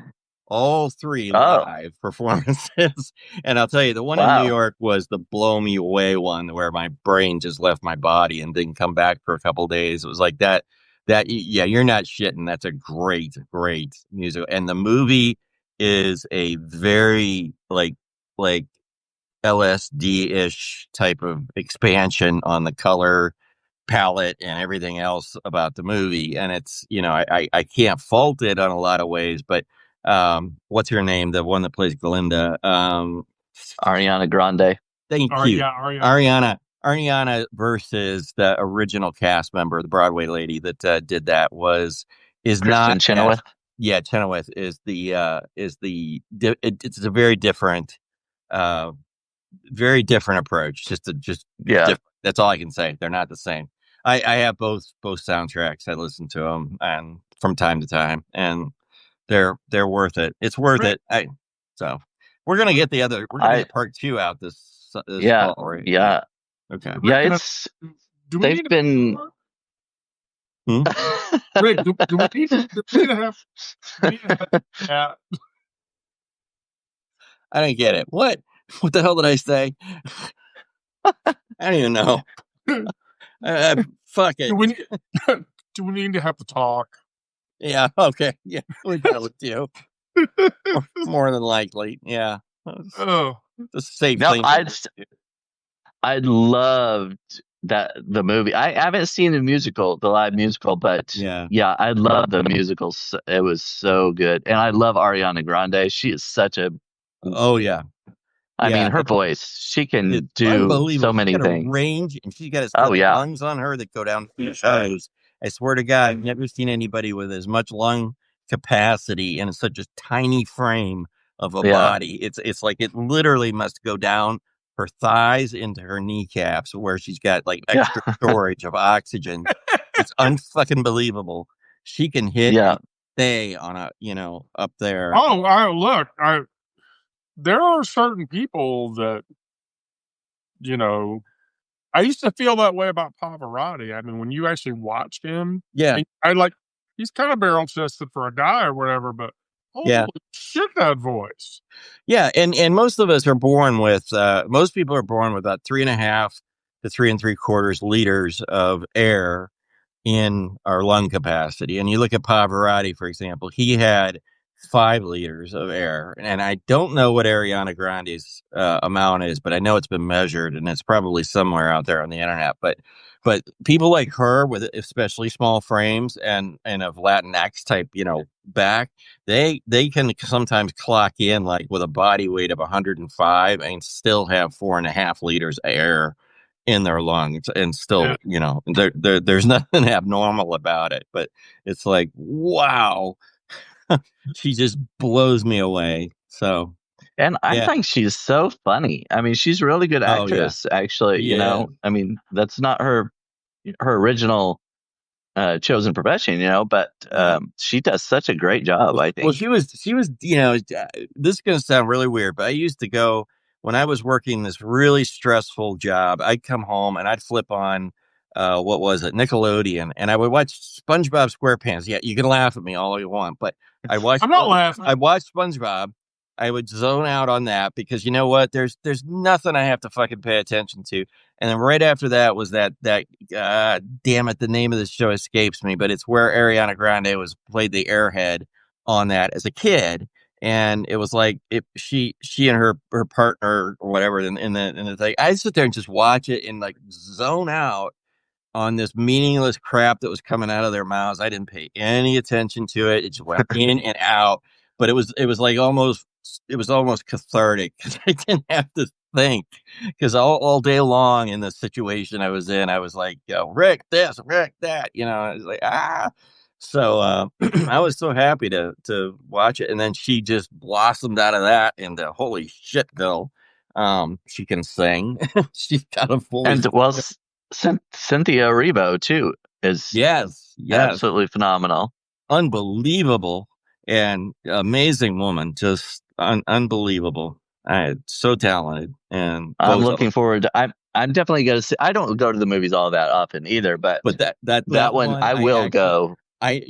All three live performances. And I'll tell you, the one in New York was the blow me away one where my brain just left my body and didn't come back for a couple of days. It was like that, yeah, you're not shitting. That's a great musical. And the movie is a very like LSD-ish type of expansion on the color palette and everything else about the movie. And it's, I can't fault it on a lot of ways, but what's her name? The one that plays Glinda. Ariana Grande. Thank you. Yeah, Ariana versus the original cast member, the Broadway lady that did that is not Chenoweth. Chenoweth is it's a very different approach. Different. That's all I can say. They're not the same. I have both soundtracks. I listen to them and from time to time, and they're worth it. It's worth it. So we're gonna get We're gonna get part 2 out this fall, right? Yeah. Okay. Yeah, they've been. Rick, do we need to have I don't get it. What the hell did I say? I don't even know. Fuck it. Do we need to have to talk? Yeah. Okay. Yeah. We go with you. More than likely. Yeah. Oh, the safe thing. I loved the movie. I haven't seen the live musical, but yeah, I love the musicals. It was so good, and I love Ariana Grande. She is such a I mean, her voice, she can do so many things. Range, and she's got lungs on her that go down to the shows. I swear to God, I've never seen anybody with as much lung capacity in such a tiny frame of a body. It's like it literally must go down her thighs into her kneecaps, where she's got like extra storage of oxygen. It's unfucking believable. She can hit stay on up there. Oh, there are certain people that, I used to feel that way about Pavarotti. I mean, when you actually watched him, he's kind of barrel chested for a guy or whatever, but Holy shit, that voice. Yeah, and most of us are born with most people are born with about 3.5 to 3 3/4 liters of air in our lung capacity. And you look at Pavarotti, for example, he had 5 liters of air. And I don't know what Ariana Grande's amount is, but I know it's been measured and it's probably somewhere out there on the internet. But people like her with especially small frames and of Latinx type, back, they can sometimes clock in like with a body weight of 105 and still have 4.5 liters of air in their lungs, and still, there's nothing abnormal about it. But it's like, wow, she just blows me away. So, and I think she's so funny. I mean, she's a really good actress, actually. Yeah. I mean, that's not her original chosen profession, but she does such a great job, I think. Well, she was, this is going to sound really weird, but I used to go when I was working this really stressful job. I'd come home and I'd flip on, what was it, Nickelodeon, and I would watch SpongeBob SquarePants. Yeah, you can laugh at me all you want, but I'm not laughing. I watched SpongeBob. I would zone out on that because you know what? There's nothing I have to fucking pay attention to. And then right after that was that damn it, the name of the show escapes me, but it's where Ariana Grande played the airhead on that as a kid. And it was like she and her partner or whatever in the thing. I sit there and just watch it and like zone out on this meaningless crap that was coming out of their mouths. I didn't pay any attention to it. It just went in and out. But it was like almost cathartic because I didn't have to think, because all day long in the situation I was in, I was like, Rick this, Rick that, I was like, So I was so happy to watch it. And then she just blossomed out of that into holy shit, Bill. She can sing. She's got a full. And Cynthia Erivo too is absolutely phenomenal, unbelievable, and amazing woman, just unbelievable. So talented, and I'm looking forward to. I'm definitely going to see. I don't go to the movies all that often either, but that one I will go. I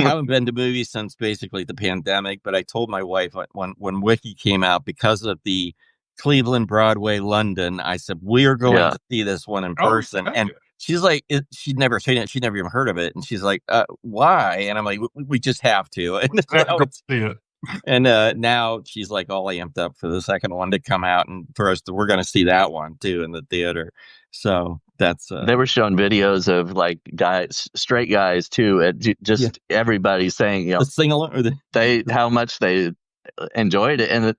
haven't been to movies since basically the pandemic, but I told my wife when Wiki came out, because of the Cleveland, Broadway, London, I said, we are going to see this one in person. And she's like, she'd never seen it. She'd never even heard of it. And she's like, why? And I'm like, we just have to. And now she's like all amped up for the second one to come out, and for us we're going to see that one too in the theater. So that's they were showing videos of like straight guys too, just everybody saying, the sing-along, or how much they enjoyed it, and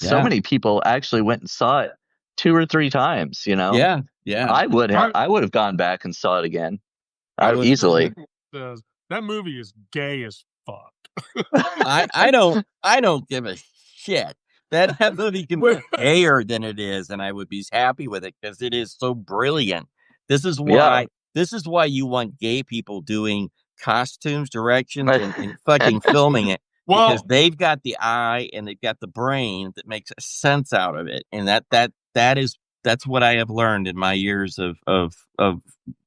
so many people actually went and saw it 2 or 3 times. Yeah. I would have gone back and saw it again. Easily. That movie is gay as fuck. I don't give a shit. That movie can be gayer than it is, and I would be happy with it because it is so brilliant. This is why you want gay people doing costumes, directions, and fucking filming it. Because they've got the eye and they've got the brain that makes sense out of it, and that's what I have learned in my years of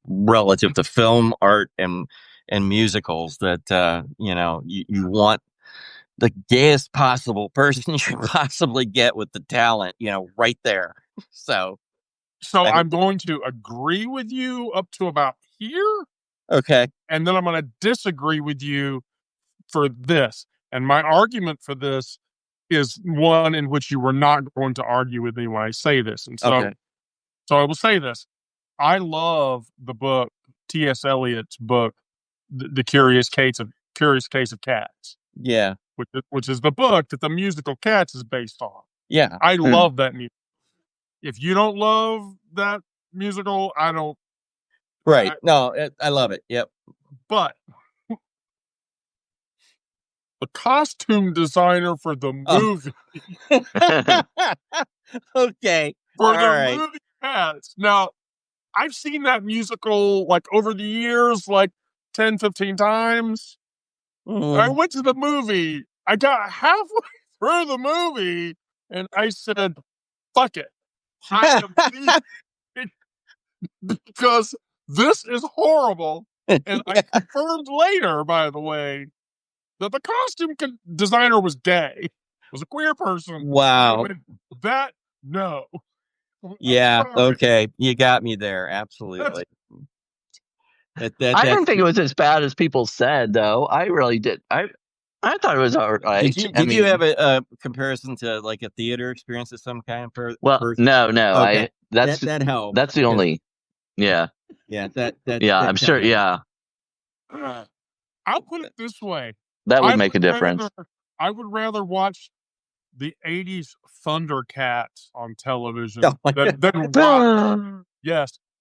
relative to film, art, and musicals, that you want the gayest possible person you can possibly get with the talent, right there. So I'm going to agree with you up to about here. Okay. And then I'm going to disagree with you for this. And my argument for this is one in which you were not going to argue with me when I say this. And so I will say this. I love the book, T.S. Eliot's book, The Curious Case of Cats. Yeah. Which is the book that the musical Cats is based on. Yeah. I love that musical. If you don't love that musical, I don't. Right. I love it. Yep. But the costume designer for the movie. Okay. For the movie Cats. Now, I've seen that musical like over the years, like 10, 15 times. I went to the movie. I got halfway through the movie and I said, fuck it. I am because this is horrible. And I confirmed later, by the way, that the costume designer was gay, was a queer person. Wow. That, no. Yeah. Okay. You got me there. Absolutely. I didn't think it was as bad as people said, though. I really did. I thought it was all right. Did you have a comparison to like a theater experience of some kind? No. Okay. That helped. That's the only. Yeah. Yeah. I'm sure. Yeah. I'll put it this way. That would make a difference. I would rather watch the 80s Thundercats on television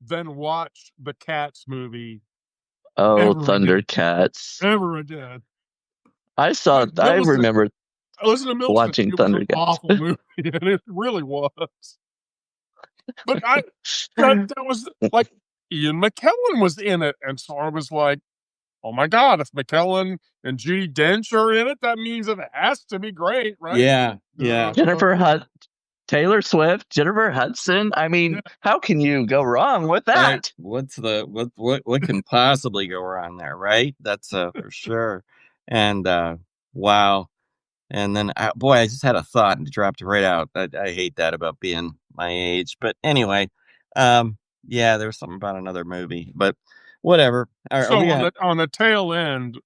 than watch the Cats movie. Oh, Thundercats. Ever again. I remember watching Thundercats. An awful movie, and it really was. But that was like Ian McKellen was in it, and so I was like, oh my God, if McKellen and Judi Dench are in it, that means it has to be great, right? Yeah. Taylor Swift, Jennifer Hudson. I mean, how can you go wrong with that? What can possibly go wrong there, right? That's for sure. And wow. And then, I just had a thought and it dropped right out. I hate that about being my age. But anyway, yeah, there was something about another movie, but whatever. On the tail end,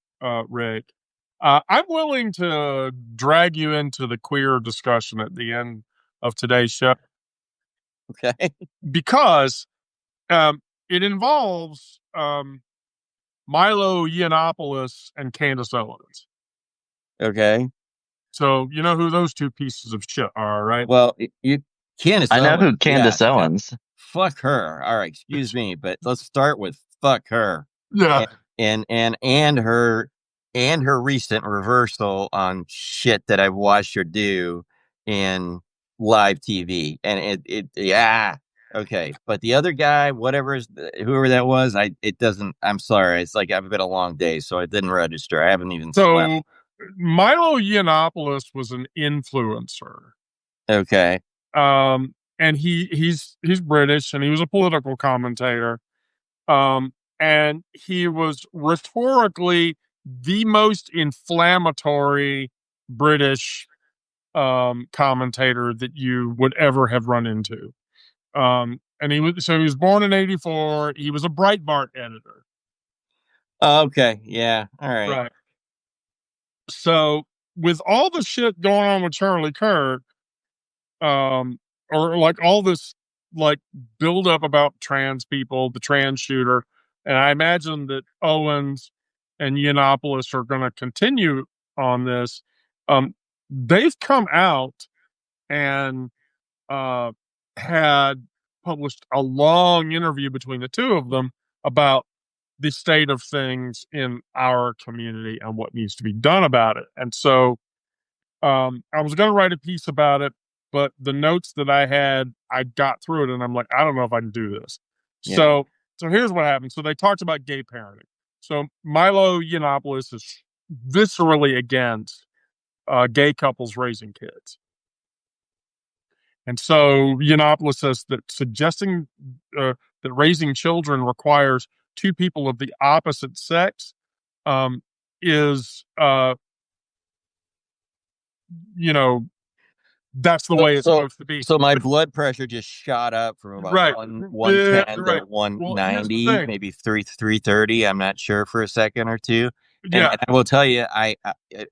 Rick, I'm willing to drag you into the queer discussion at the end of today's show. Okay. Because it involves Milo Yiannopoulos and Candace Owens. Okay. So you know who those two pieces of shit are, right? Well, Candace. I know who Candace Owens. Fuck her. All right, excuse me, but let's start with fuck her. Yeah. And her recent reversal on shit that I've watched her do in live TV, and it okay. But the other guy, whoever that was, it doesn't. I'm sorry. It's like I've been a long day, so it didn't register. I haven't even slept. Milo Yiannopoulos was an influencer. Okay. And he's British, and he was a political commentator. And he was rhetorically the most inflammatory British commentator that you would ever have run into. And he was born in 1984. He was a Breitbart editor. Okay. Yeah. All right. Right. So with all the shit going on with Charlie Kirk, or like all this like build up about trans people, the trans shooter, and I imagine that Owens and Yiannopoulos are going to continue on this. They've come out and had published a long interview between the two of them about the state of things in our community and what needs to be done about it. And so I was going to write a piece about it, but the notes that I had, I got through it and I'm like, I don't know if I can do this. Yeah. So here's what happened. So they talked about gay parenting. So Milo Yiannopoulos is viscerally against gay couples raising kids. And so Yiannopoulos says that suggesting that raising children requires two people of the opposite sex is, that's the way it's supposed to be. So my blood pressure just shot up from about 110 to 190, maybe 330. I'm not sure for a second or two. Yeah. And I will tell you,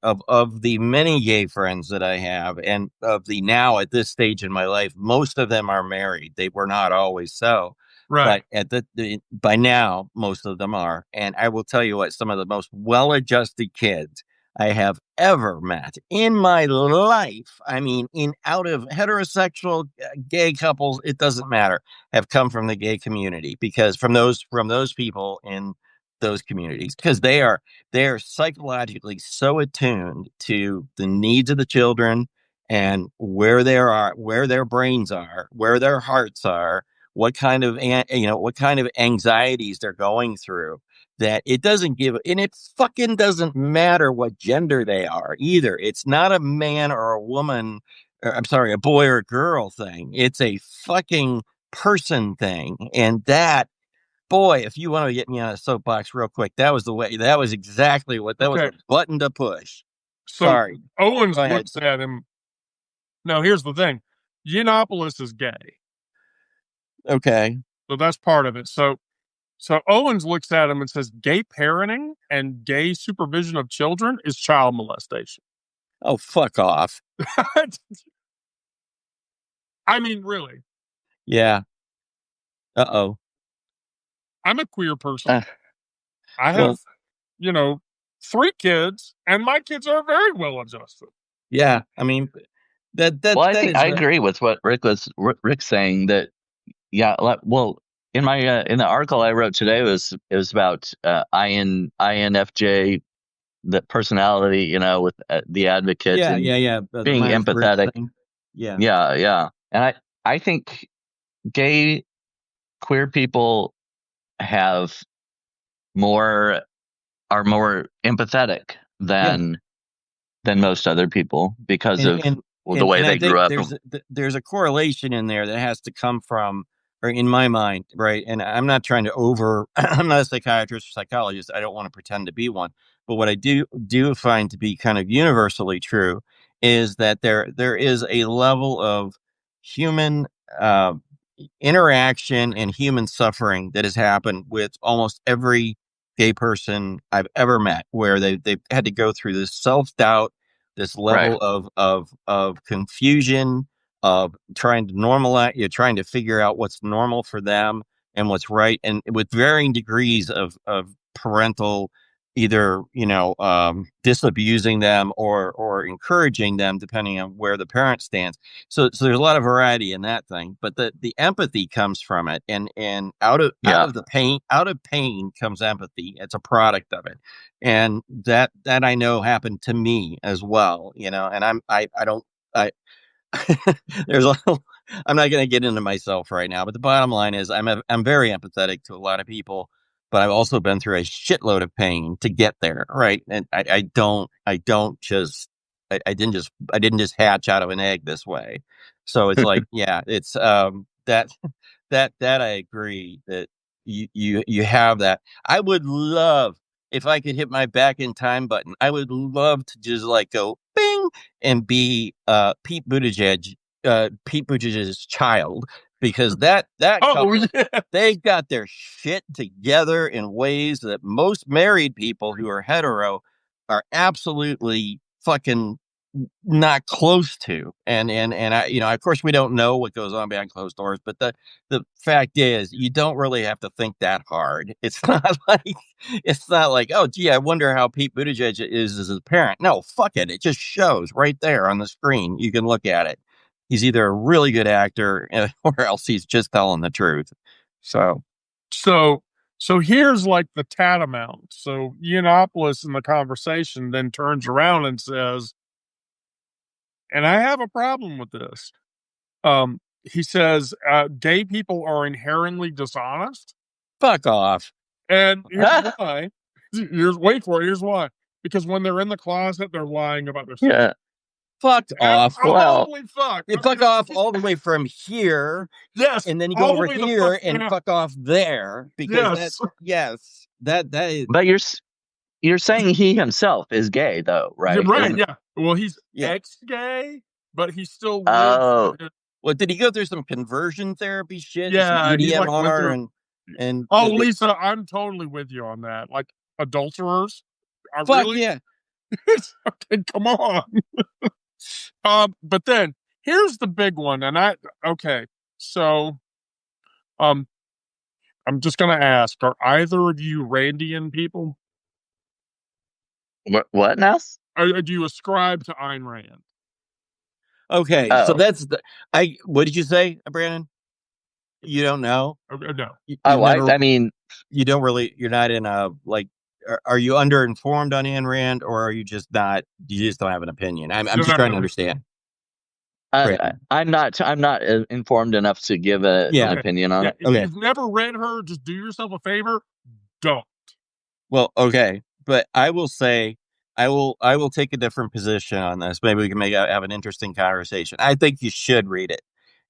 of the many gay friends that I have, and of the now at this stage in my life, most of them are married. They were not always so. Right. But by now, most of them are. And I will tell you what, some of the most well-adjusted kids I have ever met in my life, I mean, out of heterosexual gay couples, it doesn't matter, have come from the gay community, because from those people in those communities, because they are psychologically so attuned to the needs of the children and where their brains are, where their hearts are, what kind of anxieties they're going through, that it fucking doesn't matter what gender they are either. It's not a man or a woman, a boy or a girl thing. It's a fucking person thing. And that boy, if you want to get me on a soapbox real quick, that was exactly what that was Okay. the button to push. So Sorry. Owens Go ahead. looks at him. No, here's the thing. Yiannopoulos is gay. Okay. So that's part of it. So Owens looks at him and says, gay parenting and gay supervision of children is child molestation. Oh, fuck off. I mean, really. Yeah. Uh-oh. I'm a queer person. Uh, I have, 3 kids, and my kids are very well adjusted. Yeah. I mean, that well, I that think is I agree with what Rick's saying that. Yeah, well, in my in the article I wrote today it was about INFJ, the personality, with the advocate and the being Myers-Briggs empathetic. thing. Yeah. Yeah. And I think gay queer people are more empathetic than most other people because of the way they grew up. There's a correlation in there that has to come from, or in my mind, right? And I'm not trying to I'm not a psychiatrist or psychologist. I don't want to pretend to be one. But what I do find to be kind of universally true is that there is a level of human interaction and human suffering that has happened with almost every gay person I've ever met, where they've had to go through this self-doubt, this level of confusion, of trying to normalize, you're trying to figure out what's normal for them and what's right, and with varying degrees of parental, either disabusing them or encouraging them, depending on where the parent stands. So there's a lot of variety in that thing, but the empathy comes from it, and out of pain comes empathy. It's a product of it, and that I know happened to me as well. And I don't. There's a I'm not going to get into myself right now, but the bottom line is I'm very empathetic to a lot of people, but I've also been through a shitload of pain to get there, right? And I didn't just hatch out of an egg this way. So it's like, yeah, it's that I agree that you have that. I would love, if I could hit my back in time button, I would love to just like go bing and be Pete Buttigieg's child, because that couple, they got their shit together in ways that most married people who are hetero are absolutely fucking not close to. And I, of course we don't know what goes on behind closed doors, but the fact is, you don't really have to think that hard. It's not like, oh gee, I wonder how Pete Buttigieg is as a parent. No, fuck it. It just shows right there on the screen. You can look at it. He's either a really good actor or else he's just telling the truth. So here's like the tantamount. So Yiannopoulos in the conversation then turns around and says, and I have a problem with this. He says, gay people are inherently dishonest. Fuck off. And here's why. Wait for it. Here's why. Because when they're in the closet, they're lying about their sex. Yeah. Fuck off. Holy fuck. You fuck off all the way from here. Yes. And then you go over here and fuck off there. Because that is. But you're saying he himself is gay, though, right? Right, yeah. Well, he's ex-gay, but he still lives. Oh. Well, did he go through some conversion therapy shit? Yeah. EDMR and Lisa, I'm totally with you on that. Like, adulterers. Fuck really? Yeah. Okay, come on. But then here's the big one, and so I'm just gonna ask, are either of you Randian people? What now? Do you ascribe to Ayn Rand? Okay, so that's what did you say, Brandon? You don't know? No. I mean, you don't really. You're not in a like. Are you underinformed on Ayn Rand, or are you just not? You just don't have an opinion. I'm just trying to understand. I'm not informed enough to give an opinion on it. If you've never read her, just do yourself a favor. Don't. Well, okay, but I will say, I will take a different position on this. Maybe we can have an interesting conversation. I think you should read it,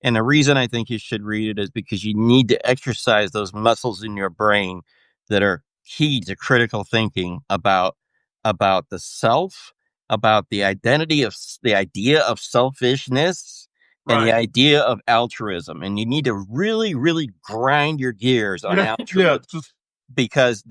And the reason I think you should read it is because you need to exercise those muscles in your brain that are key to critical thinking about the self, about the idea of selfishness, and the idea of altruism. And you need to really, really grind your gears on altruism, because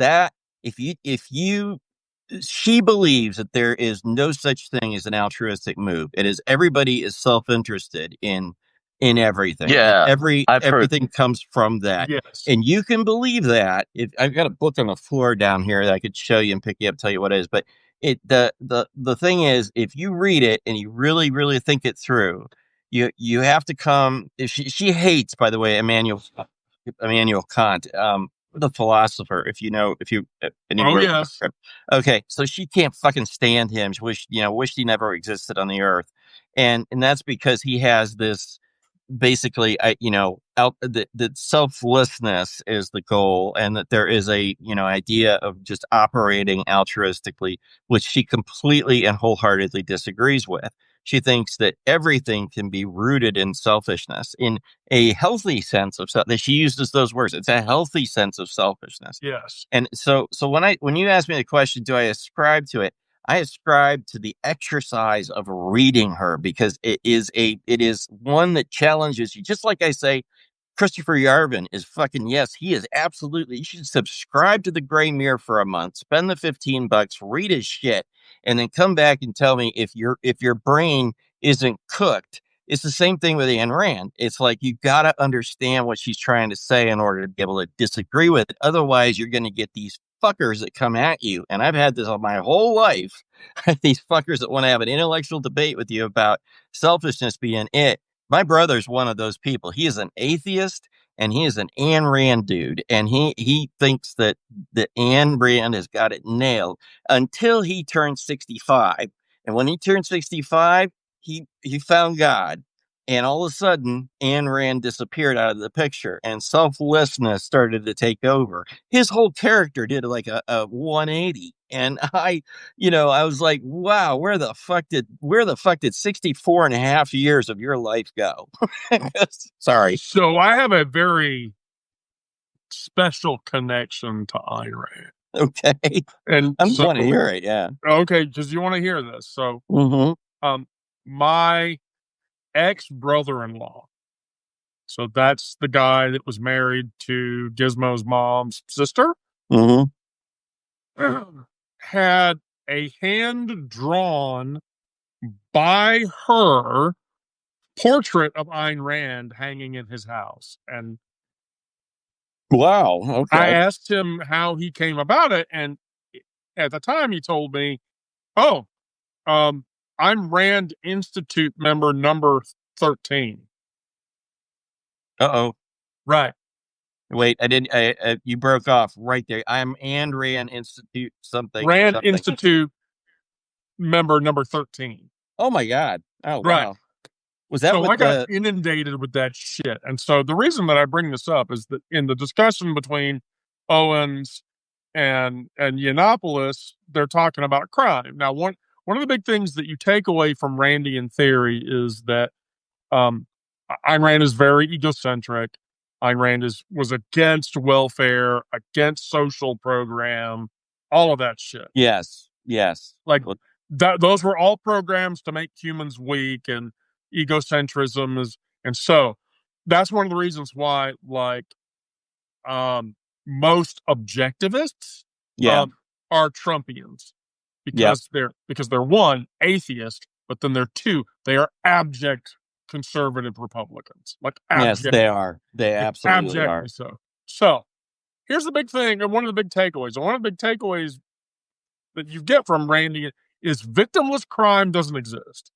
she believes that there is no such thing as an altruistic move. It is everybody is self-interested in everything. Yeah, everything comes from that. Yes. And you can believe that. If I've got a book on the floor down here that I could show you and pick you up, tell you what it is. But the thing is, if you read it and you really, really think it through, you have to come. She hates, by the way, Immanuel Kant, the philosopher. If you yes. Okay, so she can't fucking stand him. She wished he never existed on the earth, and that's because he has this basically, that selflessness is the goal, and that there is a idea of just operating altruistically, which she completely and wholeheartedly disagrees with. She thinks that everything can be rooted in selfishness, in a healthy sense of self. That she uses those words. It's a healthy sense of selfishness. Yes. And so when you ask me the question, do I ascribe to it? I ascribe to the exercise of reading her, because it is one that challenges you. Just like I say, Christopher Yarvin is fucking, yes, he is absolutely, you should subscribe to the Gray Mirror for a month, spend the $15, read his shit, and then come back and tell me if your brain isn't cooked. It's the same thing with Ayn Rand. It's like, you got to understand what she's trying to say in order to be able to disagree with it. Otherwise, you're going to get these fuckers that come at you. And I've had this all my whole life. These fuckers that want to have an intellectual debate with you about selfishness being it. My brother's one of those people. He is an atheist, and he is an Ayn Rand dude. And he thinks that Ayn Rand has got it nailed until he turned 65. And when he turned 65, he found God. And all of a sudden, Ayn Rand disappeared out of the picture, and selflessness started to take over. His whole character did like a 180. And I was like, wow, where the fuck did 64 and a half years of your life go? Sorry. So I have a very special connection to Ayn Rand. Okay. And I'm want to hear it, yeah. Okay, because you want to hear this. So my ex-brother-in-law, so that's the guy that was married to Gizmo's mom's sister, had a hand-drawn by her portrait of Ayn Rand hanging in his house. And wow, okay. I asked him how he came about it, and at the time he told me, I'm Rand Institute member number 13. Uh-oh. Right. Wait, I didn't. You broke off right there. I'm Ayn Rand Institute something. Rand Institute member number 13. Oh my God! Oh right. Wow. Was that so? I got inundated with that shit, and so the reason that I bring this up is that in the discussion between Owens and Yiannopoulos, they're talking about crime. Now, one of the big things that you take away from Randian theory is that Ayn Rand is very egocentric. Ayn Rand was against welfare, against social program, all of that shit. Yes. Like those were all programs to make humans weak, and egocentrism is, and so that's one of the reasons why, like, most objectivists, are Trumpians, because they're one, atheist, but then they're two, they are abject conservative Republicans. Like, abject. Yes, they are. They absolutely are. So here's the big thing, and one of the big takeaways. And one of the big takeaways that you get from Randy is victimless crime doesn't exist.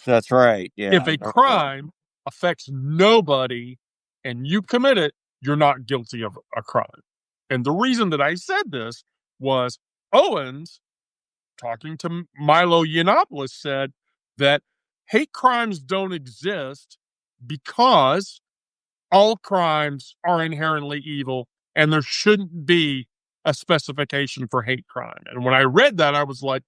That's right. Yeah. If a crime affects nobody and you commit it, you're not guilty of a crime. And the reason that I said this was Owens, talking to Milo Yiannopoulos, said that hate crimes don't exist because all crimes are inherently evil, and there shouldn't be a specification for hate crime. And when I read that, I was like,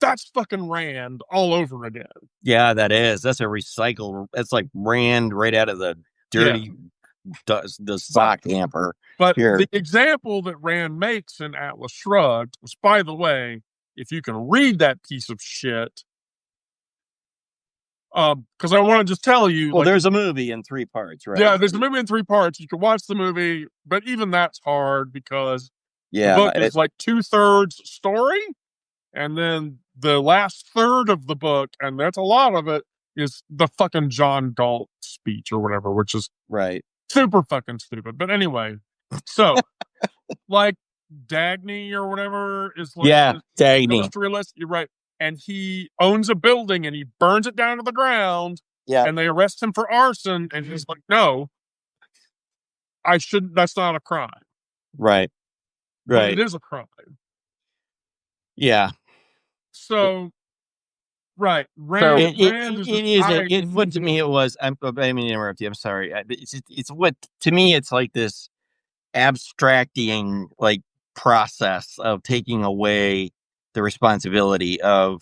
That's fucking Rand all over again. Yeah, that is. That's a recycle. That's like Rand right out of the dirty, the sock hamper. But Here. the example that Rand makes in Atlas Shrugged, which, by the way, if you can read that piece of shit, because I want to just tell you. Well, there's a movie in 3 parts, right? Yeah, there's a movie in 3 parts. You can watch the movie, but even that's hard because the book is like 2/3 story, and then the last third of the book, and that's a lot of it, is the fucking John Galt speech or whatever, which is right, super fucking stupid. But anyway, so like Dagny or whatever is like Dagny industrialist. You're right, and he owns a building and he burns it down to the ground. Yeah, and they arrest him for arson, and he's like, "No, I shouldn't. That's not a crime." Right. But it is a crime. Yeah. So, right. Rand what to me it was. I mean, interrupt you. I'm sorry. It's what to me it's like this abstracting like process of taking away the responsibility of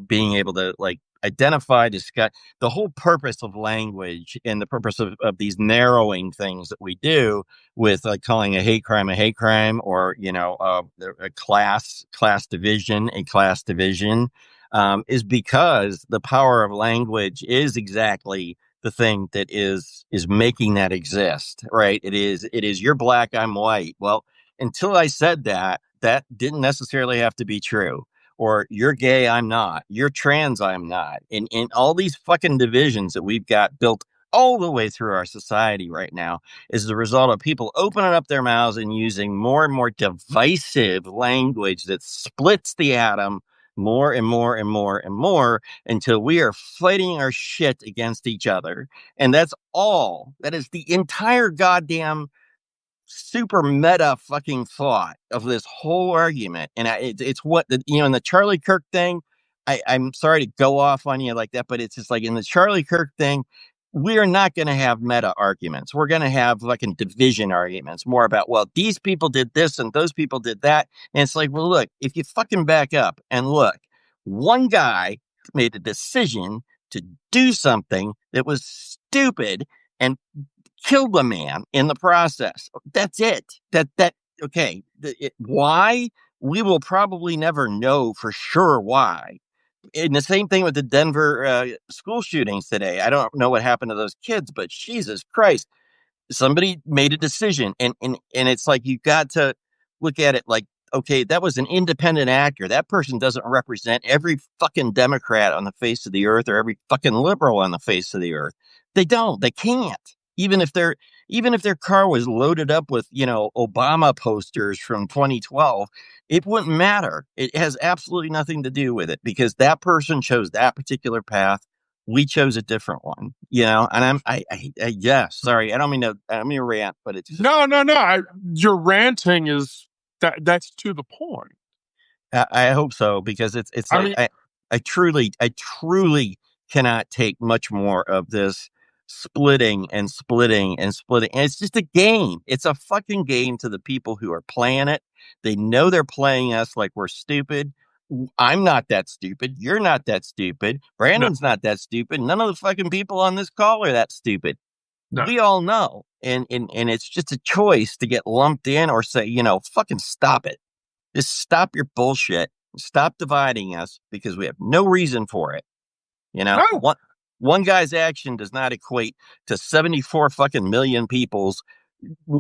being able to like identify, discuss the whole purpose of language and the purpose of these narrowing things that we do with like calling a hate crime, or a class division is because the power of language is exactly the thing that is making that exist, right? It is you're black, I'm white. Well, until I said that didn't necessarily have to be true. Or you're gay, I'm not. You're trans, I'm not. In all these fucking divisions that we've got built all the way through our society right now is the result of people opening up their mouths and using more and more divisive language that splits the atom more and more and more and more until we are fighting our shit against each other. And that is the entire goddamn super meta fucking thought of this whole argument. And it's what in the Charlie Kirk thing, I'm sorry to go off on you like that, but it's just like in the Charlie Kirk thing, we're not going to have meta arguments. We're going to have fucking division arguments, more about, well, these people did this and those people did that. And it's like, well, look, if you fucking back up and look, one guy made a decision to do something that was stupid and killed the man in the process. That's it. Okay. Why? We will probably never know for sure why. And the same thing with the Denver school shootings today. I don't know what happened to those kids, but Jesus Christ, somebody made a decision, and it's like you got to look at it like, okay, that was an independent actor. That person doesn't represent every fucking Democrat on the face of the earth or every fucking liberal on the face of the earth. They don't. They can't. Even if their car was loaded up with, Obama posters from 2012, it wouldn't matter. It has absolutely nothing to do with it because that person chose that particular path. We chose a different one, and sorry. I don't mean to rant, but it's just, no. Your ranting is that's to the point. I hope so, because it's I truly cannot take much more of this splitting. And it's just a game. It's a fucking game to the people who are playing it. They know they're playing us like we're stupid. I'm not that stupid. You're not that stupid. Brandon's not that stupid. None of the fucking people on this call are that stupid. No. We all know. And it's just a choice to get lumped in or say, fucking stop it. Just stop your bullshit. Stop dividing us because we have no reason for it. No. One guy's action does not equate to 74 fucking million people's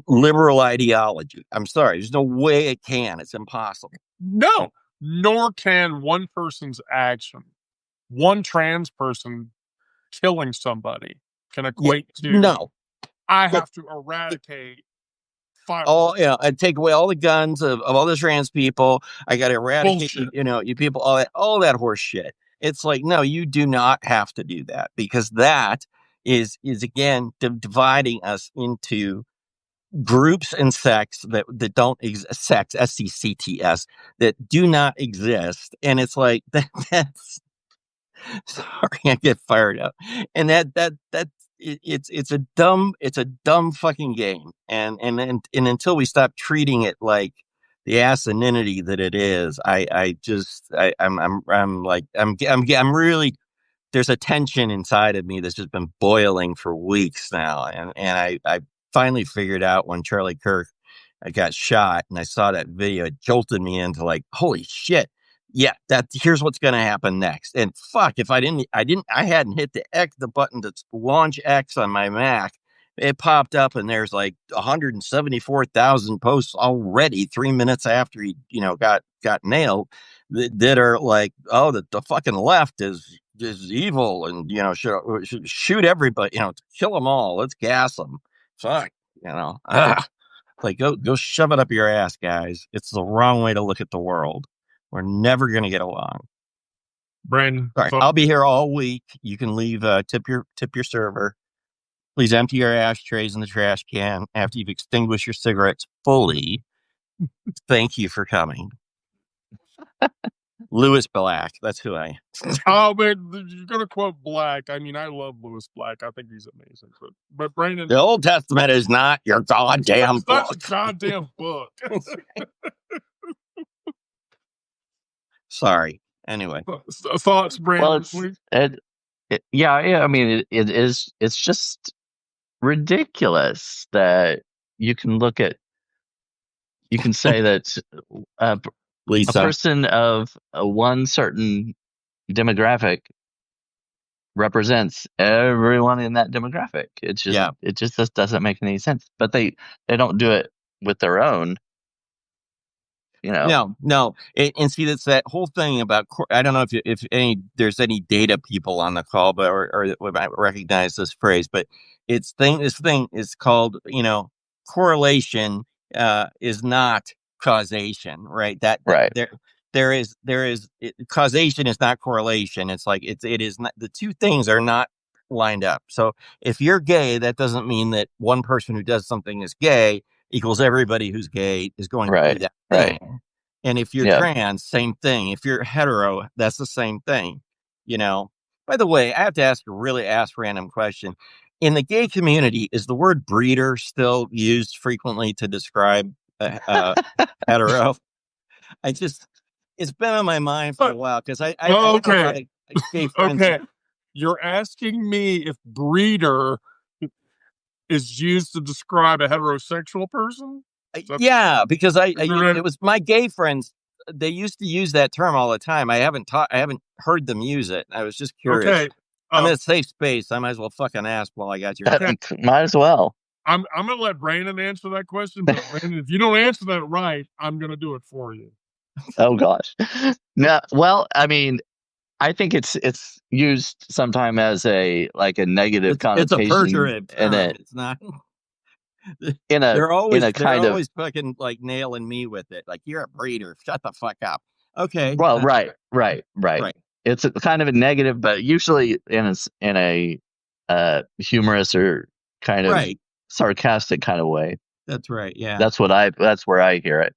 liberal ideology. I'm sorry. There's no way it can. It's impossible. No, nor can one person's action, one trans person killing somebody can equate to. No. I have to eradicate. I'd take away all the guns of all the trans people. I got to eradicate, you people, all that horse shit. It's like, no, you do not have to do that, because that is again dividing us into groups and sects that don't exist, sects, SECTS, that do not exist. And it's like that's sorry, I get fired up. And it's a dumb fucking game. And until we stop treating it like asininity that it is. I'm really, there's a tension inside of me that's just been boiling for weeks now. And I finally figured out when Charlie Kirk got shot and I saw that video, it jolted me into like, holy shit. Yeah, here's what's going to happen next. And fuck, if I hadn't hit the button to launch X on my Mac, it popped up and there's like 174,000 posts already 3 minutes after he, got nailed that are like, oh, the fucking left is evil and, should shoot everybody, kill them all. Let's gas them. Fuck, like go shove it up your ass, guys. It's the wrong way to look at the world. We're never going to get along. Brandon, all right, I'll be here all week. You can leave tip your server. Please empty your ashtrays in the trash can after you've extinguished your cigarettes fully. Thank you for coming. Lewis Black, that's who I am. Oh man, you're gonna quote Black. I mean, I love Lewis Black. I think he's amazing. But Brandon, the Old Testament is not your goddamn book. It's not a goddamn book. Sorry. Anyway, thoughts, Brandon? Well, yeah. I mean, it is. It's just ridiculous that you can say that a person of one certain demographic represents everyone in that demographic. It just doesn't make any sense. But they don't do it with their own. No. And see, that's that whole thing about. I don't know if there's any data people on the call, but or might recognize this phrase, but this thing is called correlation is not causation, right? Right. There is causation is not correlation. It's like it is not, the two things are not lined up. So if you're gay, that doesn't mean that one person who does something is gay equals everybody who's gay is going to do that thing. Right. And if you're trans, same thing. If you're hetero, that's the same thing. By the way, I have to ask a random question. In the gay community, is the word breeder still used frequently to describe hetero? It's been on my mind for a while because I okay. Gay friends. Okay. You're asking me if breeder is used to describe a heterosexual person? Yeah, because it was my gay friends. They used to use that term all the time. I haven't heard them use it. I was just curious. Okay. I'm in a safe space. I might as well fucking ask while I got your. Might as well. I'm gonna let Brandon answer that question, but Brandon, if you don't answer that right, I'm gonna do it for you. Oh gosh. No. Well, I mean, I think it's used sometime as a negative connotation. It's a pejorative term. It's not. They're always fucking like nailing me with it. Like, you're a breeder. Shut the fuck up. Okay. Well, right. It's a kind of a negative, but usually in a humorous or kind of sarcastic kind of way. That's right. Yeah. That's where I hear it.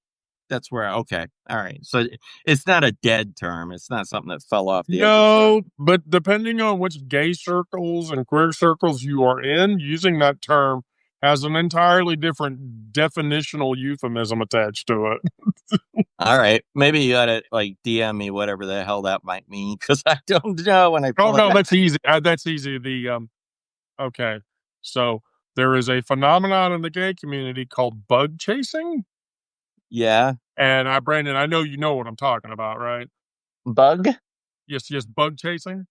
That's where. Okay. All right. So it's not a dead term. It's not something that fell off the. No, but depending on which gay circles and queer circles you are in, using that term has an entirely different definitional euphemism attached to it. All right. Maybe you ought to DM me whatever the hell that might mean, because I don't know when I. Oh no, that's easy. That's easy. Okay. So there is a phenomenon in the gay community called bug chasing. Yeah. And Brandon, I know you know what I'm talking about, right? Bug? Yes, bug chasing.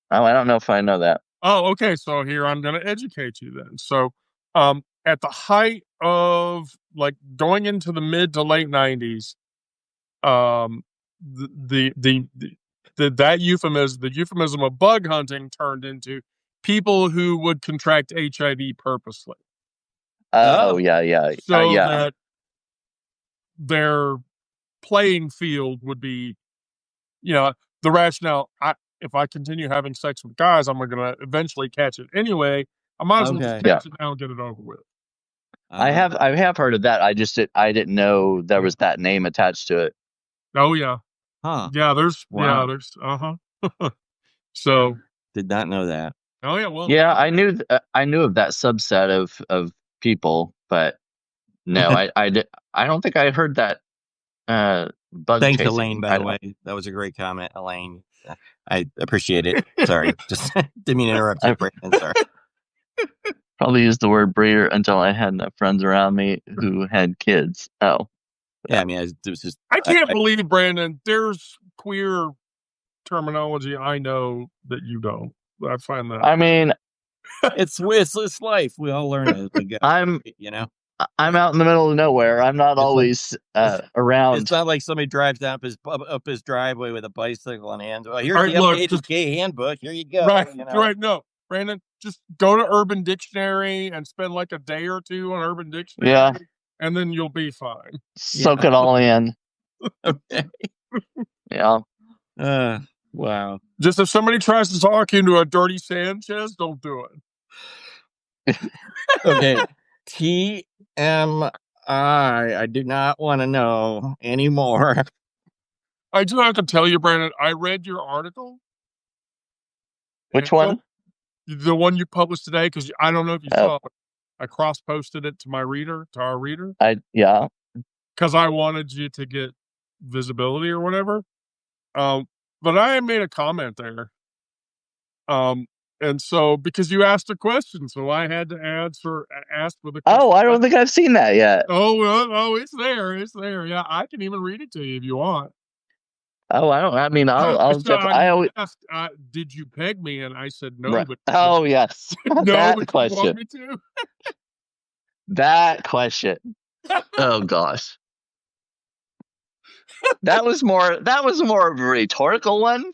Oh, I don't know if I know that. Oh, okay. So here I'm going to educate you then. So, at the height of going into the mid to late 90s, the euphemism of bug hunting turned into people who would contract HIV purposely. Oh, yeah. So that their playing field would be, the rationale. If I continue having sex with guys, I'm going to eventually catch it anyway. I might as well just catch it now and get it over with. I have heard of that. I didn't know there was that name attached to it. Oh yeah. Huh. Yeah, there's So did not know that. Oh yeah, well. Yeah, I knew of that subset of people, but no, I don't think I heard that bug Thanks, chasing. Elaine, by the way. That was a great comment, Elaine. I appreciate it. Sorry. Just didn't mean to interrupt you, Brandon. Sorry. Probably used the word breeder until I had enough friends around me who had kids. Oh. Yeah, I mean, it was just. I can't believe, Brandon, there's queer terminology I know that you don't. I find that. I mean, it's life. We all learn as we go. I'm out in the middle of nowhere. I'm not always around. It's not like somebody drives down up his driveway with a bicycle in hand. Well, here's All right, the look, updated gay handbook. Here you go. Right, you know? right. No, Brandon, just go to Urban Dictionary and spend like a day or two on Urban Dictionary. Yeah. And then you'll be fine. Soak it all in. Okay. Yeah. Wow. Just if somebody tries to talk you into a dirty Sanchez, don't do it. Okay. TMI. I do not want to know anymore. I do have to tell you, Brandon, I read your article. Which one? The one you published today, because I don't know if you saw it. I cross-posted it to our reader. Yeah. Because I wanted you to get visibility or whatever. But I made a comment there. And so, because you asked a question, so I had to ask with a question. Oh, I don't think I've seen that yet. Oh, it's there. It's there. Yeah, I can even read it to you if you want. Oh, I don't. I mean, I'll So I always asked, did you peg me? And I said no. Right. But oh yes, no, that but question. You want me to? That question. Oh gosh. That was more of a rhetorical one.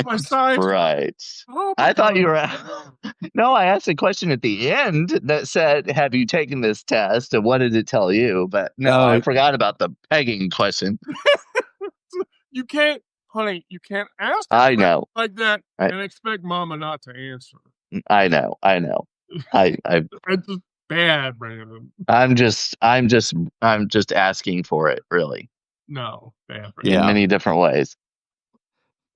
My side. Right. I thought you were. No, I asked a question at the end that said, "Have you taken this test?" And what did it tell you? But no, I forgot about the pegging question. You can't, honey. You can't ask. I know like that and expect Mama not to answer. I know. It's just bad, Brandon. I'm just asking for it, really. No, bad. In many different ways.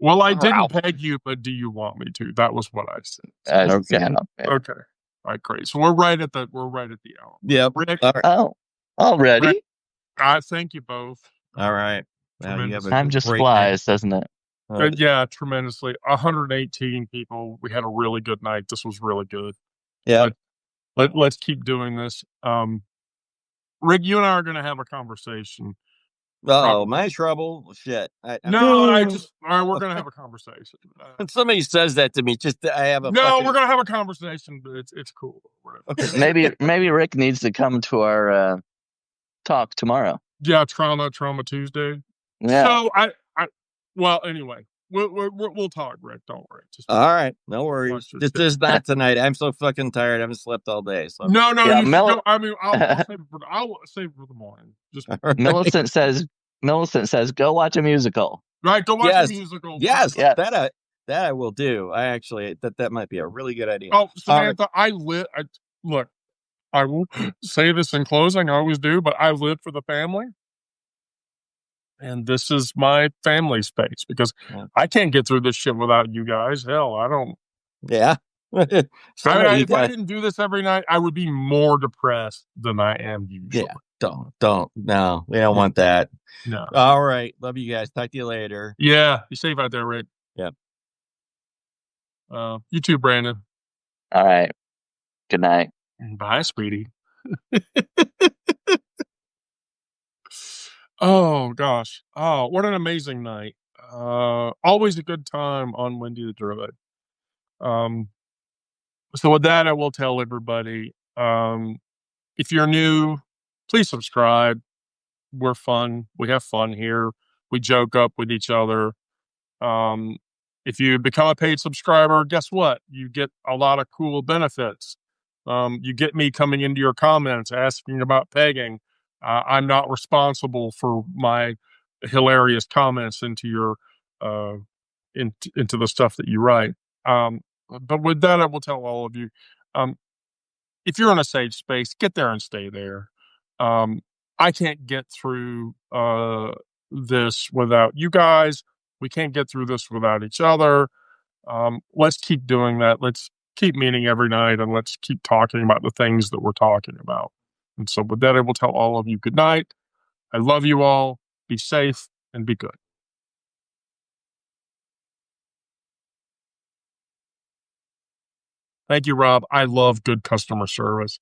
Well, I didn't peg you, but do you want me to? That was what I said. Okay. Okay. All right, great. So we're right at the hour. Yeah. Rick, oh, already. Rick, thank you both. All right. Time just flies, doesn't it? Yeah, tremendously. 118 people. We had a really good night. This was really good. Yeah. Let's keep doing this. Rick, you and I are going to have a conversation. Oh, my trouble? Shit. All right, we're going to have a conversation. When somebody says that to me, I have a we're going to have a conversation, but it's cool. Okay. Maybe Rick needs to come to our talk tomorrow. Yeah, Trauma Tuesday. Yeah. So well, anyway, we'll talk, Rick. Don't worry. All right, no worries. This is not tonight. I'm so fucking tired. I haven't slept all day. So no. Yeah, I mean, I'll save it for the morning. Just Millicent says, go watch a musical. Right, go watch a musical. Yes. That I will do. I actually that might be a really good idea. Oh, Samantha, look. I will say this in closing. I always do, but I live for the family. And this is my family space because I can't get through this shit without you guys. Hell, I don't. Yeah. If I didn't do this every night, I would be more depressed than I am usually. Yeah. Don't. No, we don't want that. No. All right. Love you guys. Talk to you later. Yeah. You safe out there, Rick. Yeah. You too, Brandon. All right. Good night. Bye, sweetie. Oh gosh. Oh, what an amazing night. Always a good time on Wendy the Druid. So with that, I will tell everybody, if you're new, please subscribe. We're fun. We have fun here. We joke up with each other. If you become a paid subscriber, guess what? You get a lot of cool benefits. You get me coming into your comments asking about pegging. I'm not responsible for my hilarious comments into your into the stuff that you write. But with that, I will tell all of you, if you're in a safe space, get there and stay there. I can't get through this without you guys. We can't get through this without each other. Let's keep doing that. Let's keep meeting every night and let's keep talking about the things that we're talking about. And so with that, I will tell all of you good night. I love you all. Be safe and be good. Thank you, Rob. I love good customer service.